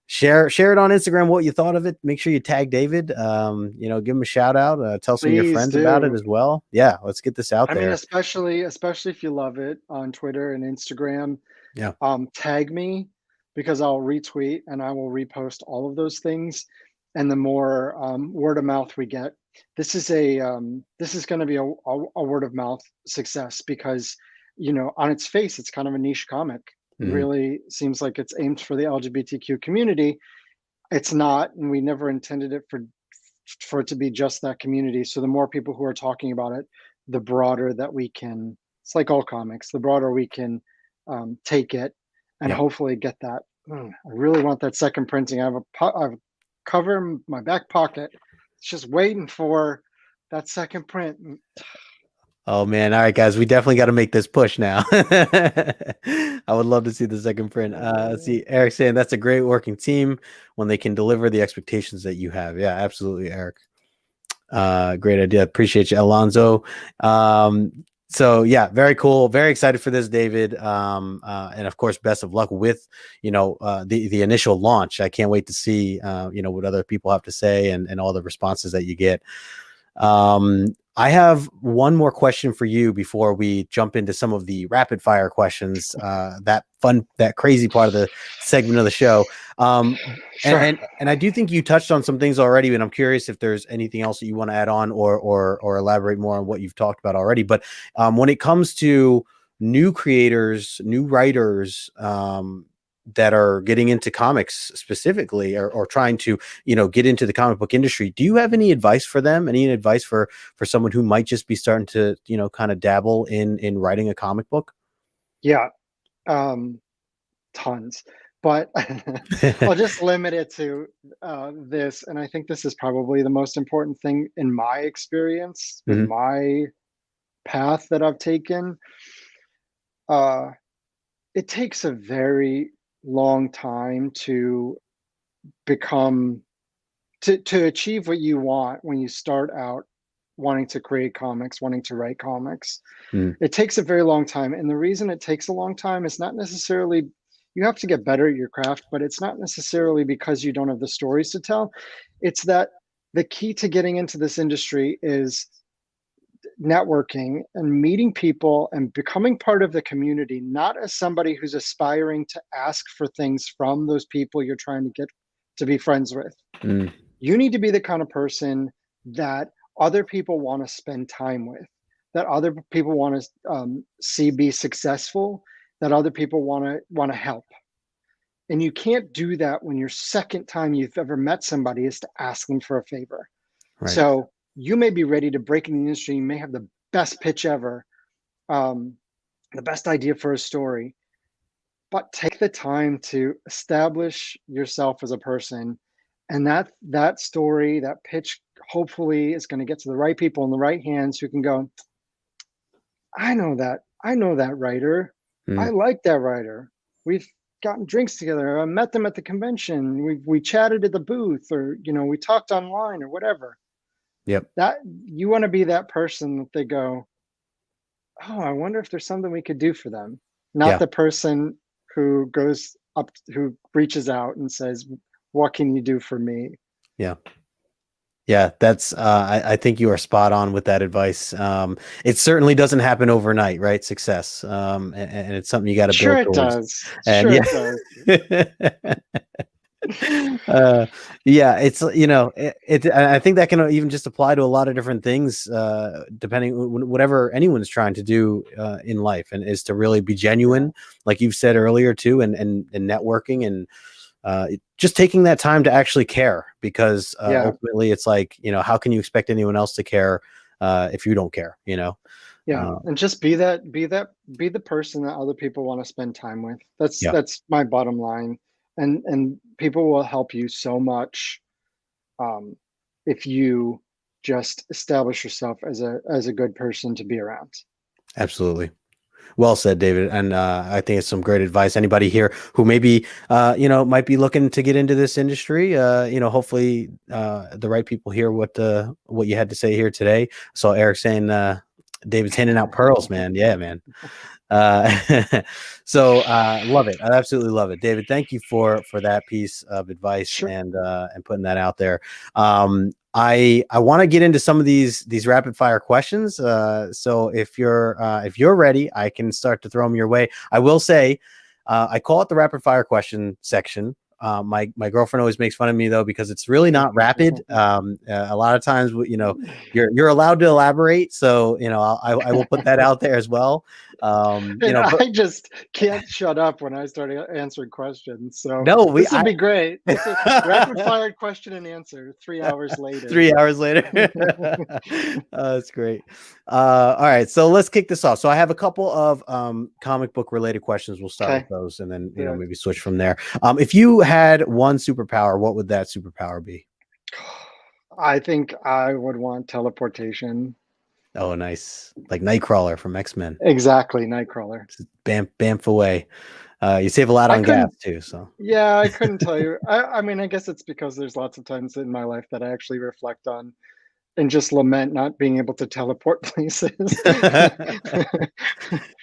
share it on Instagram what you thought of it. Make sure you tag David. Give him a shout out. Tell some of your friends about it as well. Yeah, let's get this out there. I mean, especially if you love it, on Twitter and Instagram. Yeah. Tag me, because I'll retweet and I will repost all of those things. And the more word of mouth we get, this is going to be a word of mouth success, because on its face it's kind of a niche comic. It really seems like it's aimed for the LGBTQ community. It's not, and we never intended it for it to be just that community. So the more people who are talking about it, the broader that we can. It's like all comics. The broader we can take it, and hopefully get that. I really want that second printing. I have a cover in my back pocket. It's just waiting for that second print. Oh man. All right, guys, we definitely got to make this push now. I would love to see the second print. Let's see. Eric saying that's a great working team when they can deliver the expectations that you have. Yeah, absolutely, Eric. Great idea. Appreciate you, Alonzo. So yeah, very cool. Very excited for this, David. And of course, best of luck with, the initial launch. I can't wait to see, what other people have to say and all the responses that you get. I have one more question for you before we jump into some of the rapid fire questions, that crazy part of the segment of the show. Sure. And I do think you touched on some things already, and I'm curious if there's anything else that you want to add on or elaborate more on what you've talked about already. But when it comes to new creators, new writers, that are getting into comics specifically, or trying to, get into the comic book industry, do you have any advice for them? Any advice for someone who might just be starting to, kind of dabble in writing a comic book? Yeah. Tons, but I'll just limit it to this. And I think this is probably the most important thing in my experience, in my path that I've taken. It takes a very long time to achieve what you want when you start out wanting to create comics, wanting to write comics. It takes a very long time. And the reason it takes a long time is not necessarily, you have to get better at your craft, but it's not necessarily because you don't have the stories to tell. It's that the key to getting into this industry is networking and meeting people and becoming part of the community, not as somebody who's aspiring to ask for things from those people you're trying to get to be friends with. You need to be the kind of person that other people want to spend time with, that other people want to see be successful, that other people want to help. And you can't do that when your second time you've ever met somebody is to ask them for a favor. Right. So you may be ready to break in the industry. You may have the best pitch ever, the best idea for a story, but take the time to establish yourself as a person. And that story, that pitch, hopefully is going to get to the right people in the right hands who can go, I know that writer. I like that writer. We've gotten drinks together. I met them at the convention. We chatted at the booth, or, we talked online or whatever. Yep. That you want to be that person that they go, oh, I wonder if there's something we could do for them. Not the person who goes up, who reaches out and says, what can you do for me? Yeah. Yeah, that's I think you are spot on with that advice. It certainly doesn't happen overnight, right? Success. And it's something you got to build towards. It does. It's, I think that can even just apply to a lot of different things, depending whatever anyone's trying to do in life, and is to really be genuine, like you've said earlier too, and networking, and just taking that time to actually care, because ultimately it's like, how can you expect anyone else to care if you don't care, and just be the person that other people want to spend time with. That's my bottom line. And people will help you so much if you just establish yourself as a good person to be around. Absolutely. Well said, David. And I think it's some great advice. Anybody here who maybe, might be looking to get into this industry, hopefully the right people hear what you had to say here today. So Eric saying, David's handing out pearls, man. Yeah, man. Uh, so love it. I absolutely love it, David. Thank you for that piece of advice Sure. and putting that out there. I want to get into some of these rapid fire questions. So if you're ready, I can start to throw them your way. I will say, I call it the rapid fire question section. My girlfriend always makes fun of me though, because it's really not rapid. A lot of times, you're allowed to elaborate. So, I will put that out there as well. And But I just can't shut up when I start answering questions. So no, this will be great. It's a rapid fire question and answer 3 hours later. 3 hours later. That's great. All right, so let's kick this off. So I have a couple of comic book related questions. We'll start with those, and then maybe switch from there. If you had one superpower, what would that superpower be? I think I would want teleportation. Oh, nice. Like Nightcrawler from X-Men. Exactly, Nightcrawler. Just bamf away. You save a lot on gas too. So yeah, I couldn't tell you. I mean, I guess it's because there's lots of times in my life that I actually reflect on and just lament not being able to teleport places.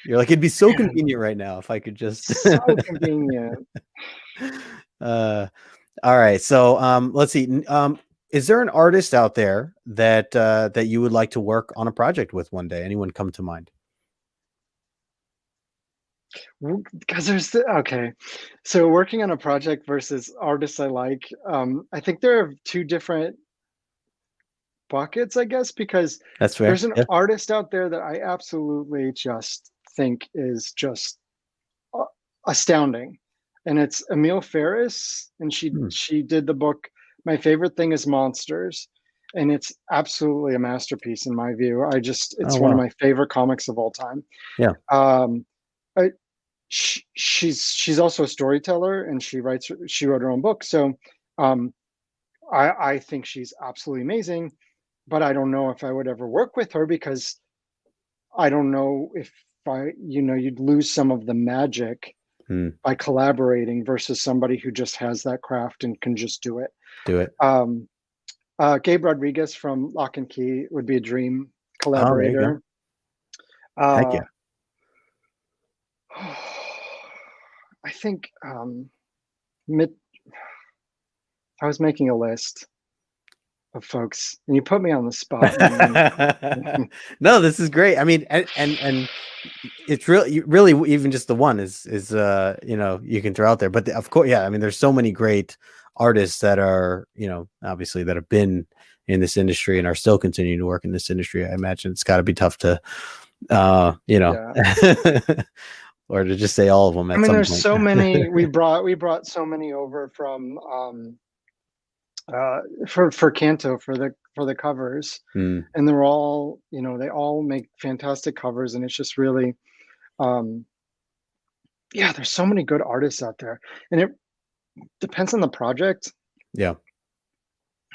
You're like, it'd be so convenient right now if I could just so convenient. All right, so let's see. Is there an artist out there that you would like to work on a project with one day? Anyone come to mind? Because okay, so working on a project versus artists I like, I think there are two different buckets, I guess, because That's fair. there's an artist out there that I absolutely just think is just astounding, and it's Emile Ferris, and she did the book My Favorite Thing Is Monsters, and it's absolutely a masterpiece in my view. It's one of my favorite comics of all time. Yeah. She's also a storyteller, and she wrote her own book, so I think she's absolutely amazing, but I don't know if I would ever work with her, because I don't know if you'd lose some of the magic by collaborating versus somebody who just has that craft and can just do it. Gabe Rodriguez from Lock and Key would be a dream collaborator. Heck yeah. I think I was making a list of folks, and you put me on the spot. No, this is great. I mean, and it's really even just the one is you can throw out there, but of course, yeah. I mean, there's so many great artists that are obviously that have been in this industry and are still continuing to work in this industry. I imagine it's got to be tough to or to just say all of them. I mean, there's so many. We brought so many over from for Canto for the covers, and they're all they all make fantastic covers, and it's just really there's so many good artists out there, and it depends on the project.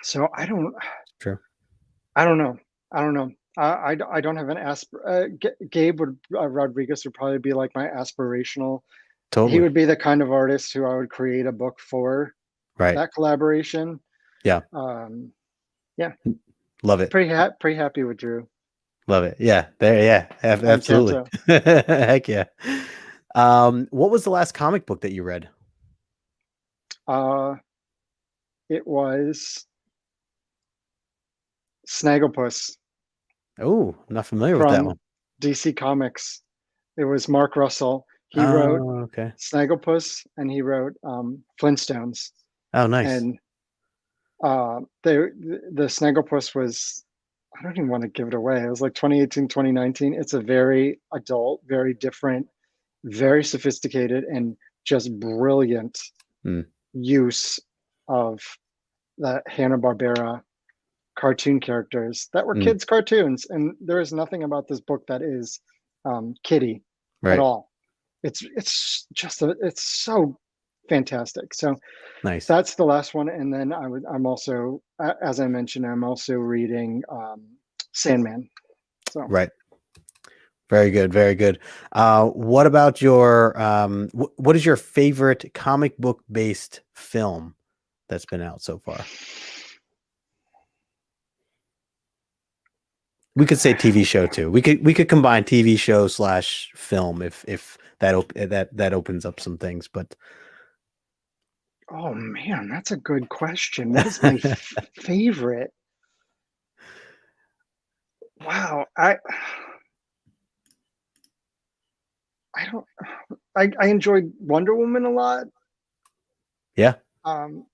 So I don't know. I don't have an Gabe Rodriguez would probably be like my aspirational. Totally. He would be the kind of artist who I would create a book for. Right. That collaboration. Yeah. Love it. Pretty happy with Drew. Love it. Yeah. There. Yeah. Absolutely. Heck yeah. What was the last comic book that you read? It was Snagglepuss. Oh, I'm not familiar with that one. DC Comics. It was Mark Russell. He wrote Snagglepuss, and he wrote Flintstones. Oh, nice. And the Snagglepuss was, I don't even want to give it away. It was like 2018, 2019. It's a very adult, very different, very sophisticated, and just brilliant use of the Hanna-Barbera cartoon characters that were kids' cartoons. And there is nothing about this book that is kiddie at all. It's so fantastic. So nice. That's the last one. And then I'm also, as I mentioned, I'm also reading Sandman. So right. Very good. Very good. What about your what is your favorite comic book based film that's been out so far? We could say TV show too. We could combine TV show / film if that opens up some things. But Oh man, that's a good question. What is my favorite? Wow, I don't I enjoyed Wonder Woman a lot. yeah, Um,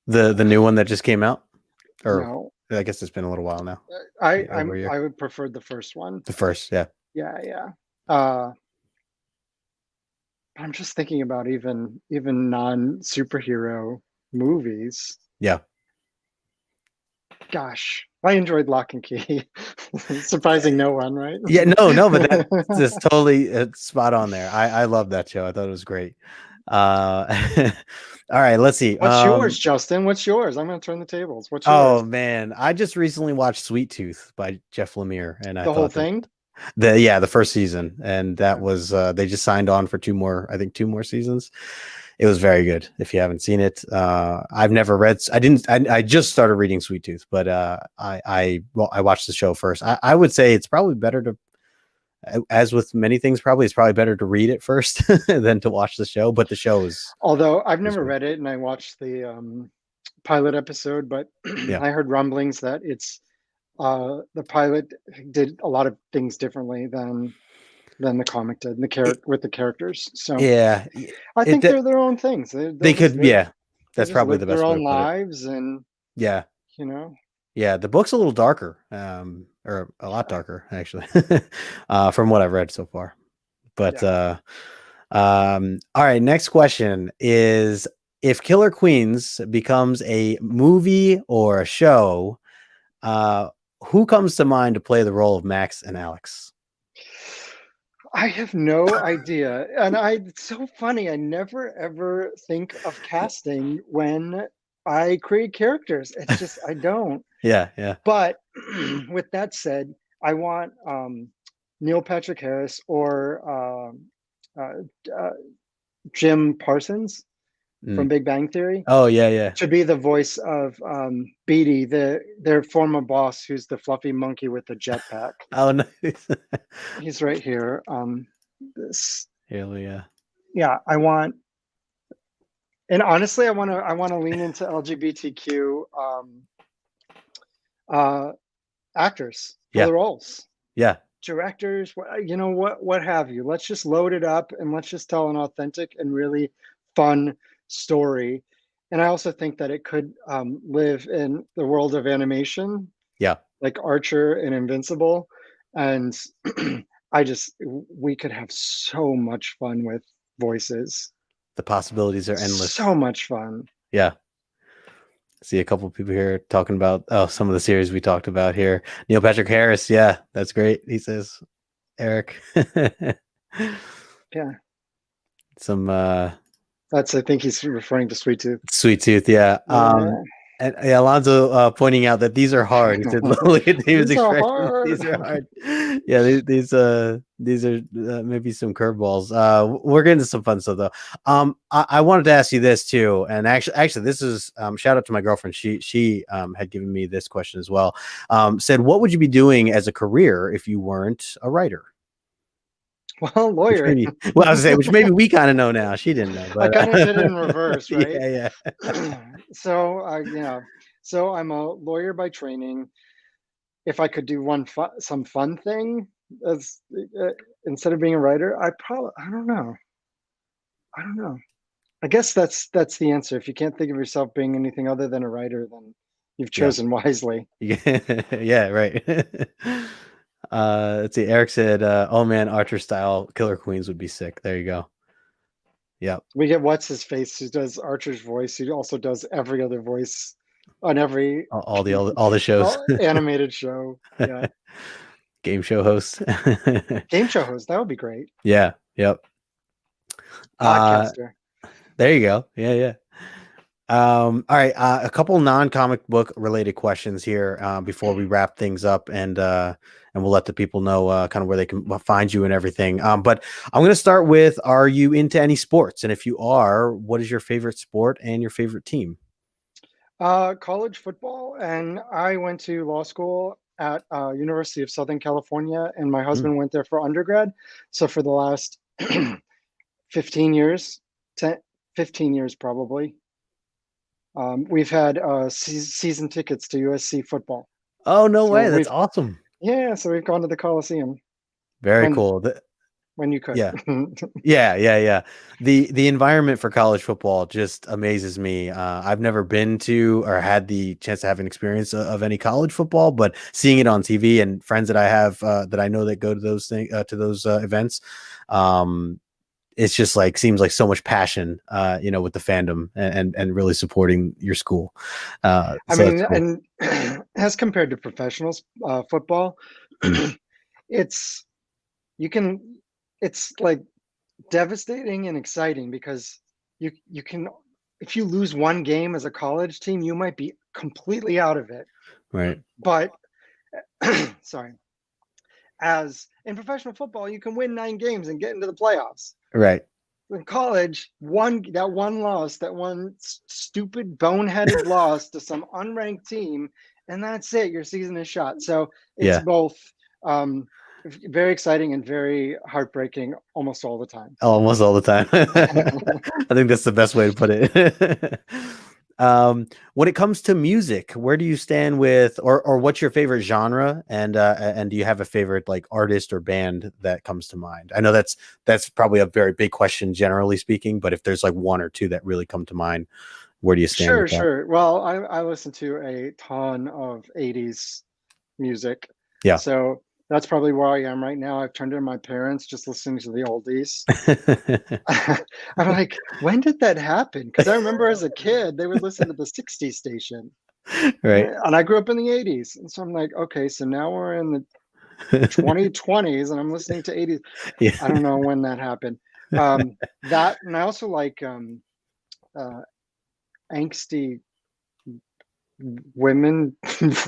the new one that just came out, or no, I guess it's been a little while now, over a year. I would prefer the first one. The first, yeah, Yeah. Uh, I'm just thinking about even non-superhero movies. yeah. Gosh, I enjoyed Lock and Key. Surprising no one, right? Yeah, no, but that's just totally spot on there. I love that show. I thought it was great. All right, let's see. What's yours, Justin? What's yours? I'm going to turn the tables. What's Oh yours? man, I just recently watched Sweet Tooth by Jeff Lemire, and I The whole thought that thing? the first season, and that was they just signed on for two more seasons. It was very good. If you haven't seen it, I've never read. I just started reading Sweet Tooth, but I watched the show first. I would say it's probably better to, as with many things, it's probably better to read it first than to watch the show. But the show is, Although I've never read it, and I watched the pilot episode, but yeah. I heard rumblings that it's the pilot did a lot of things differently than the comic did, with the characters. So Yeah, I think they're their own things. They could, yeah. That's probably the best their way own to put it. lives, and yeah, yeah, the book's a little darker, or a lot darker actually, from what I've read so far. But all right, next question is, if Killer Queens becomes a movie or a show, who comes to mind to play the role of Max and Alex? I have no idea. And it's so funny. I never ever think of casting when I create characters. It's just, I don't. Yeah. But with that said, I want Neil Patrick Harris or Jim Parsons from Big Bang Theory. Oh, yeah. To be the voice of Beatty, their former boss, who's the fluffy monkey with the jetpack. Oh, nice. He's right here. This. Hell yeah. Yeah, I want, and honestly, I want to lean into LGBTQ actors for the roles. Yeah. Directors, what have you. Let's just load it up and let's just tell an authentic and really fun story. And I also think that it could live in the world of animation. Yeah. Like Archer and Invincible. And we could have so much fun with voices. The possibilities are endless. So much fun. Yeah. See a couple of people here talking about some of the series we talked about here. Neil Patrick Harris, yeah, that's great. He says, Eric. Yeah. Some I think he's referring to Sweet Tooth. Sweet Tooth, yeah. And Alonzo pointing out that these are hard. He said, "Look at David's expressions. These are hard." Yeah, these are maybe some curveballs. We're getting to some fun stuff though. I wanted to ask you this too, and actually, this is shout out to my girlfriend. She had given me this question as well. Said, "What would you be doing as a career if you weren't a writer?" Well, lawyer. I was saying, which maybe we kind of know now. She didn't know, but I kind of did it in reverse, right? Yeah. So, so I'm a lawyer by training. If I could do some fun thing as instead of being a writer, I don't know. I guess that's the answer. If you can't think of yourself being anything other than a writer, then you've chosen wisely. Yeah, right. Let's see. Eric said, "Oh man, Archer style Killer Queens would be sick." There you go. Yep. We get what's his face who does Archer's voice. He also does every other voice on every all the shows. Animated show. Yeah. Game show host. Game show host. That would be great. Yeah. Yep. Podcaster. There you go. Yeah. All right. A couple non-comic book related questions here before we wrap things up, and we'll let the people know kind of where they can find you and everything. But I'm going to start with, are you into any sports? And if you are, what is your favorite sport and your favorite team? College football, and I went to law school at University of Southern California, and my Mm. husband went there for undergrad. So for the last 15 years, 15 years probably, we've had season tickets to USC football. Oh, no So way. That's awesome. so we've gone to the Coliseum Very cool. when you could. Yeah. Yeah. The environment for college football just amazes me. I've never been to or had the chance to have an experience of any college football, but seeing it on TV and friends that I have that I know that go to those events, it's just like seems like so much passion, with the fandom and really supporting your school. I So mean, that's cool. and as compared to professional football, Mm. it's it's like devastating and exciting because you can, if you lose one game as a college team, you might be completely out of it. Right. But sorry, as in professional football, you can win 9 games and get into the playoffs. Right. In college, one loss, that one stupid boneheaded loss to some unranked team, and that's it. Your season is shot. So it's Yeah. both very exciting and very heartbreaking almost all the time. Almost all the time. I think that's the best way to put it. When it comes to music, where do you stand with, or what's your favorite genre? And do you have a favorite like artist or band that comes to mind? I know that's probably a very big question, generally speaking, but if there's like one or two that really come to mind, where do you stand with that? Sure. Well, I listen to a ton of 80s music. Yeah. So that's probably where I am right now. I've turned into my parents just listening to the oldies. I'm like, when did that happen? Because I remember as a kid, they would listen to the 60s station. Right. And I grew up in the 80s. And so I'm like, okay, so now we're in the 2020s and I'm listening to 80s. Yeah. I don't know when that happened. That, and I also like angsty women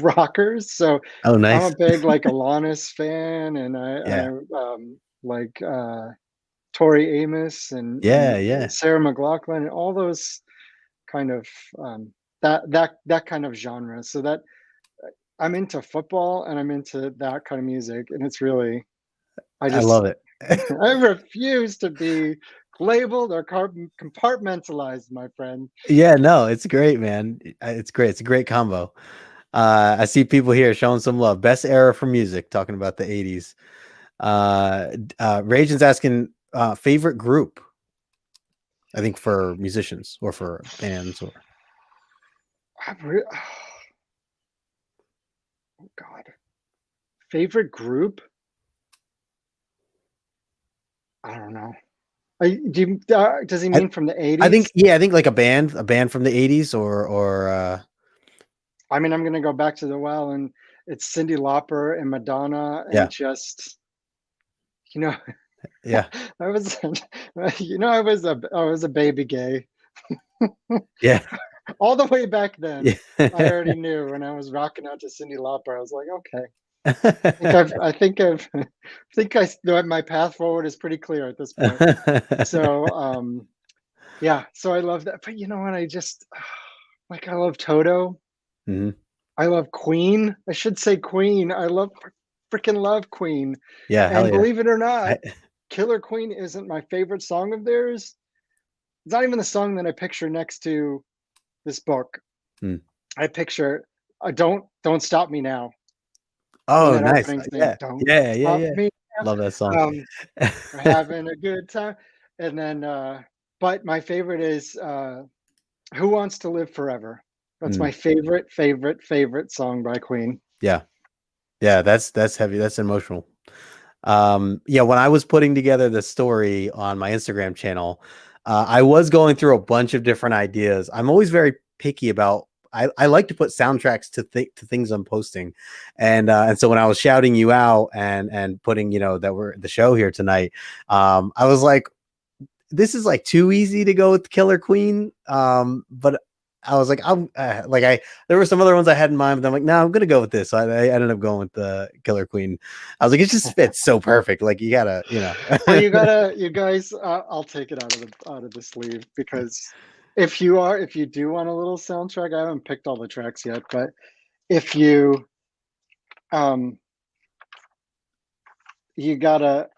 rockers. So Oh, I'm nice. a big like Alanis fan, and Yeah. I like Tori Amos Yeah. and Sarah McLachlan and all those kind of that kind of genre. So that I'm into football and I'm into that kind of music, and it's really I love it. I refuse to be labeled or compartmentalized, my friend. Yeah, no, it's great, man. It's great. It's a great combo. I see people here showing some love. Best era for music, talking about the 80s. Ragin's asking favorite group, I think for musicians or for bands or Oh God, favorite group? I don't know. Does he mean from the 80s? I think like a band from the 80s or I mean, I'm gonna go back to the well, and it's Cyndi Lauper and Madonna, and yeah. just you know, Yeah. I was, I was a baby gay. Yeah. All the way back then. Yeah. I already knew when I was rocking out to Cyndi Lauper. I was like, okay, I think my path forward is pretty clear at this point. So, yeah, so I love that. But you know what? I just like, I love Toto. Mhm. I love Queen. I should say Queen. I freaking love Queen. Yeah, hell And yeah. believe it or not, Killer Queen isn't my favorite song of theirs. It's not even the song that I picture next to this book. Hmm. I picture Don't Stop Me Now. In Oh, that nice. opening thing. Yeah. Don't Yeah. stop me now. Love that song. We're having a good time. And then but my favorite is Who Wants to Live Forever. That's Mm. my favorite song by Queen. Yeah. Yeah, that's heavy. That's emotional. Yeah, when I was putting together the story on my Instagram channel, I was going through a bunch of different ideas. I'm always very picky about I like to put soundtracks to things I'm posting. And so when I was shouting you out and putting, that we're the show here tonight, I was like, this is like too easy to go with Killer Queen. But I was like, there were some other ones I had in mind, but I'm like, no, I'm gonna go with this. So I ended up going with the Killer Queen. I was like, it just fits so perfect. Like you gotta. Well, you guys, I'll take it out of the sleeve, because if you do want a little soundtrack, I haven't picked all the tracks yet, but if you You gotta,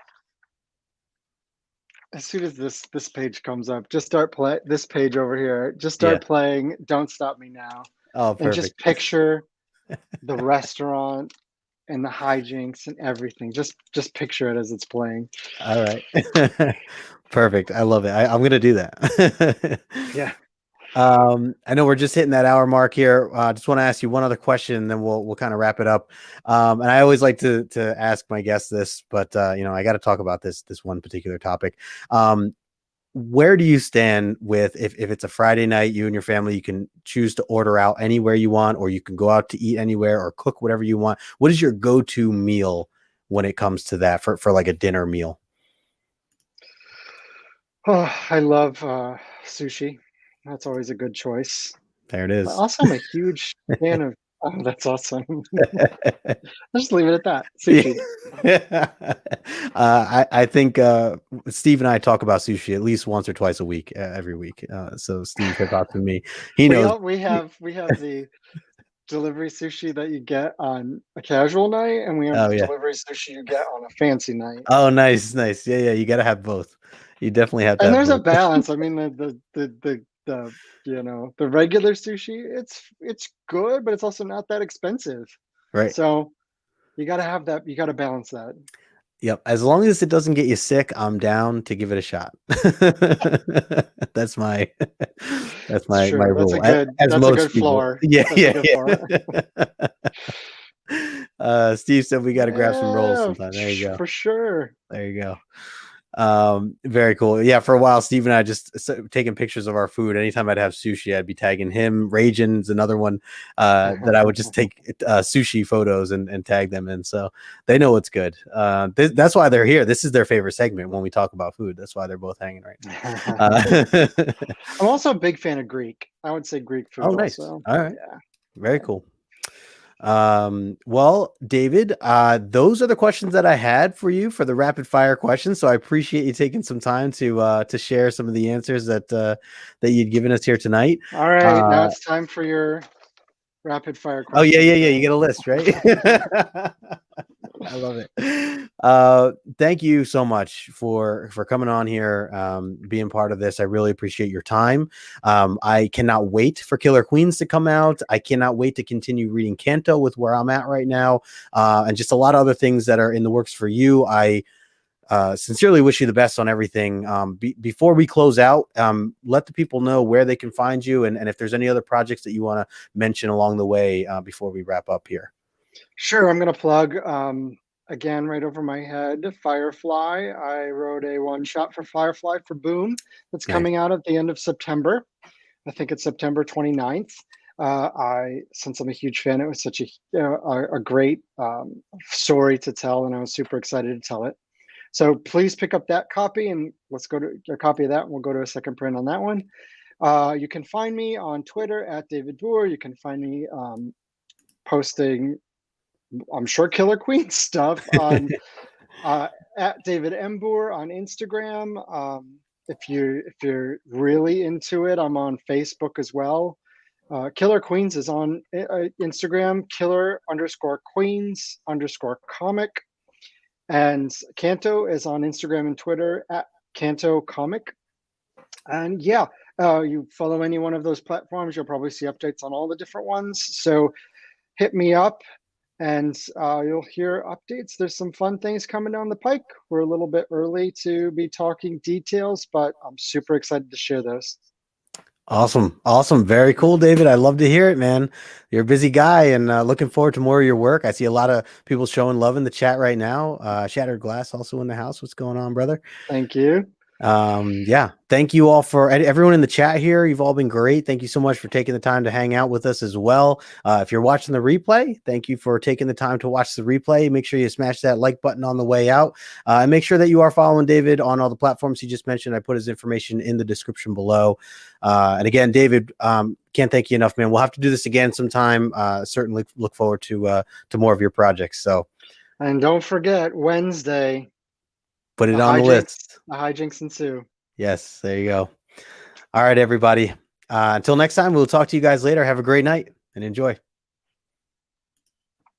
as soon as this page comes up, just start play this page over here. Just start playing "Don't Stop Me Now." Oh, perfect. And just picture the restaurant and the hijinks and everything. Just picture it as it's playing. All right. Perfect. I love it. I'm gonna do that. Yeah. I know we're just hitting that hour mark here. Just want to ask you one other question, and then we'll kind of wrap it up. And I always like to ask my guests this, but you know, I got to talk about this one particular topic. Where do you stand with if it's a Friday night, you and your family, you can choose to order out anywhere you want, or you can go out to eat anywhere or cook whatever you want. What is your go-to meal when it comes to that for like a dinner meal? Oh, I love sushi. That's always a good choice. There it is. Also, I'm a huge fan of. Oh, that's awesome. I'll just leave it at that. Sushi. I think Steve and I talk about sushi at least once or twice a week, every week. So Steve hip hop to me. He knows. We have the delivery sushi that you get on a casual night, and we have delivery sushi you get on a fancy night. Oh, nice. Yeah. You got to have both. You definitely have to. And there's a balance. I mean, the you know, the regular sushi, it's good, but it's also not that expensive. Right. So you got to have that. You got to balance that. Yep. As long as it doesn't get you sick, I'm down to give it a shot. That's my rule. That's a good floor. Yeah. Steve said we got to grab some rolls sometime. There you go. For sure. There you go. Very cool. Yeah, for a while Steve and I just taking pictures of our food. Anytime I'd have sushi, I'd be tagging him. Ragin's another one that I would just take sushi photos and tag them in, so they know it's good. That's why they're here. This is their favorite segment when we talk about food. That's why they're both hanging right now. I'm also a big fan of Greek. I would say Greek food. Oh, nice. Also. All right. Yeah. Very cool. Well, David, those are the questions that I had for you for the rapid fire questions. So I appreciate you taking some time to share some of the answers that you'd given us here tonight. All right. Now it's time for your rapid fire questions. Oh, yeah. You get a list, right? I love it. Thank you so much for coming on here, being part of this. I really appreciate your time. I cannot wait for Killer Queens to come out. I cannot wait to continue reading Canto with where I'm at right now, and just a lot of other things that are in the works for you. I sincerely wish you the best on everything. Before we close out, let the people know where they can find you, and if there's any other projects that you want to mention along the way before we wrap up here. Sure. I'm going to plug, again, right over my head, Firefly. I wrote a one-shot for Firefly for Boom that's coming out at the end of September. I think it's September 29th. Since I'm a huge fan, it was such a great story to tell, and I was super excited to tell it. So please pick up that copy, and let's go to a copy of that, and we'll go to a second print on that one. You can find me on Twitter at David Booher. You can find me posting, I'm sure, Killer Queen stuff on at David M. Booher on Instagram. If you're really into it, I'm on Facebook as well. Killer Queens is on Instagram, Killer_Queens_comic. And Canto is on Instagram and Twitter at Canto Comic. And yeah, you follow any one of those platforms, you'll probably see updates on all the different ones. So hit me up and you'll hear updates. There's some fun things coming down the pike. We're a little bit early to be talking details, but I'm super excited to share those. Awesome. Very cool, David. I love to hear it, man. You're a busy guy, and looking forward to more of your work. I see a lot of people showing love in the chat right now. Shattered Glass also in the house. What's going on, brother? Thank you. Yeah, thank you all for everyone in the chat here. You've all been great. Thank you so much for taking the time to hang out with us as well. If you're watching the replay, thank you for taking the time to watch the replay. Make sure you smash that like button on the way out, and make sure that you are following David on all the platforms he just mentioned. I put his information in the description below. And again, David, can't thank you enough, man. We'll have to do this again sometime. Certainly look forward to more of your projects. So, and don't forget Wednesday. Put it on the list. The hijinks ensue. Yes, there you go. All right, everybody. Until next time, we'll talk to you guys later. Have a great night and enjoy.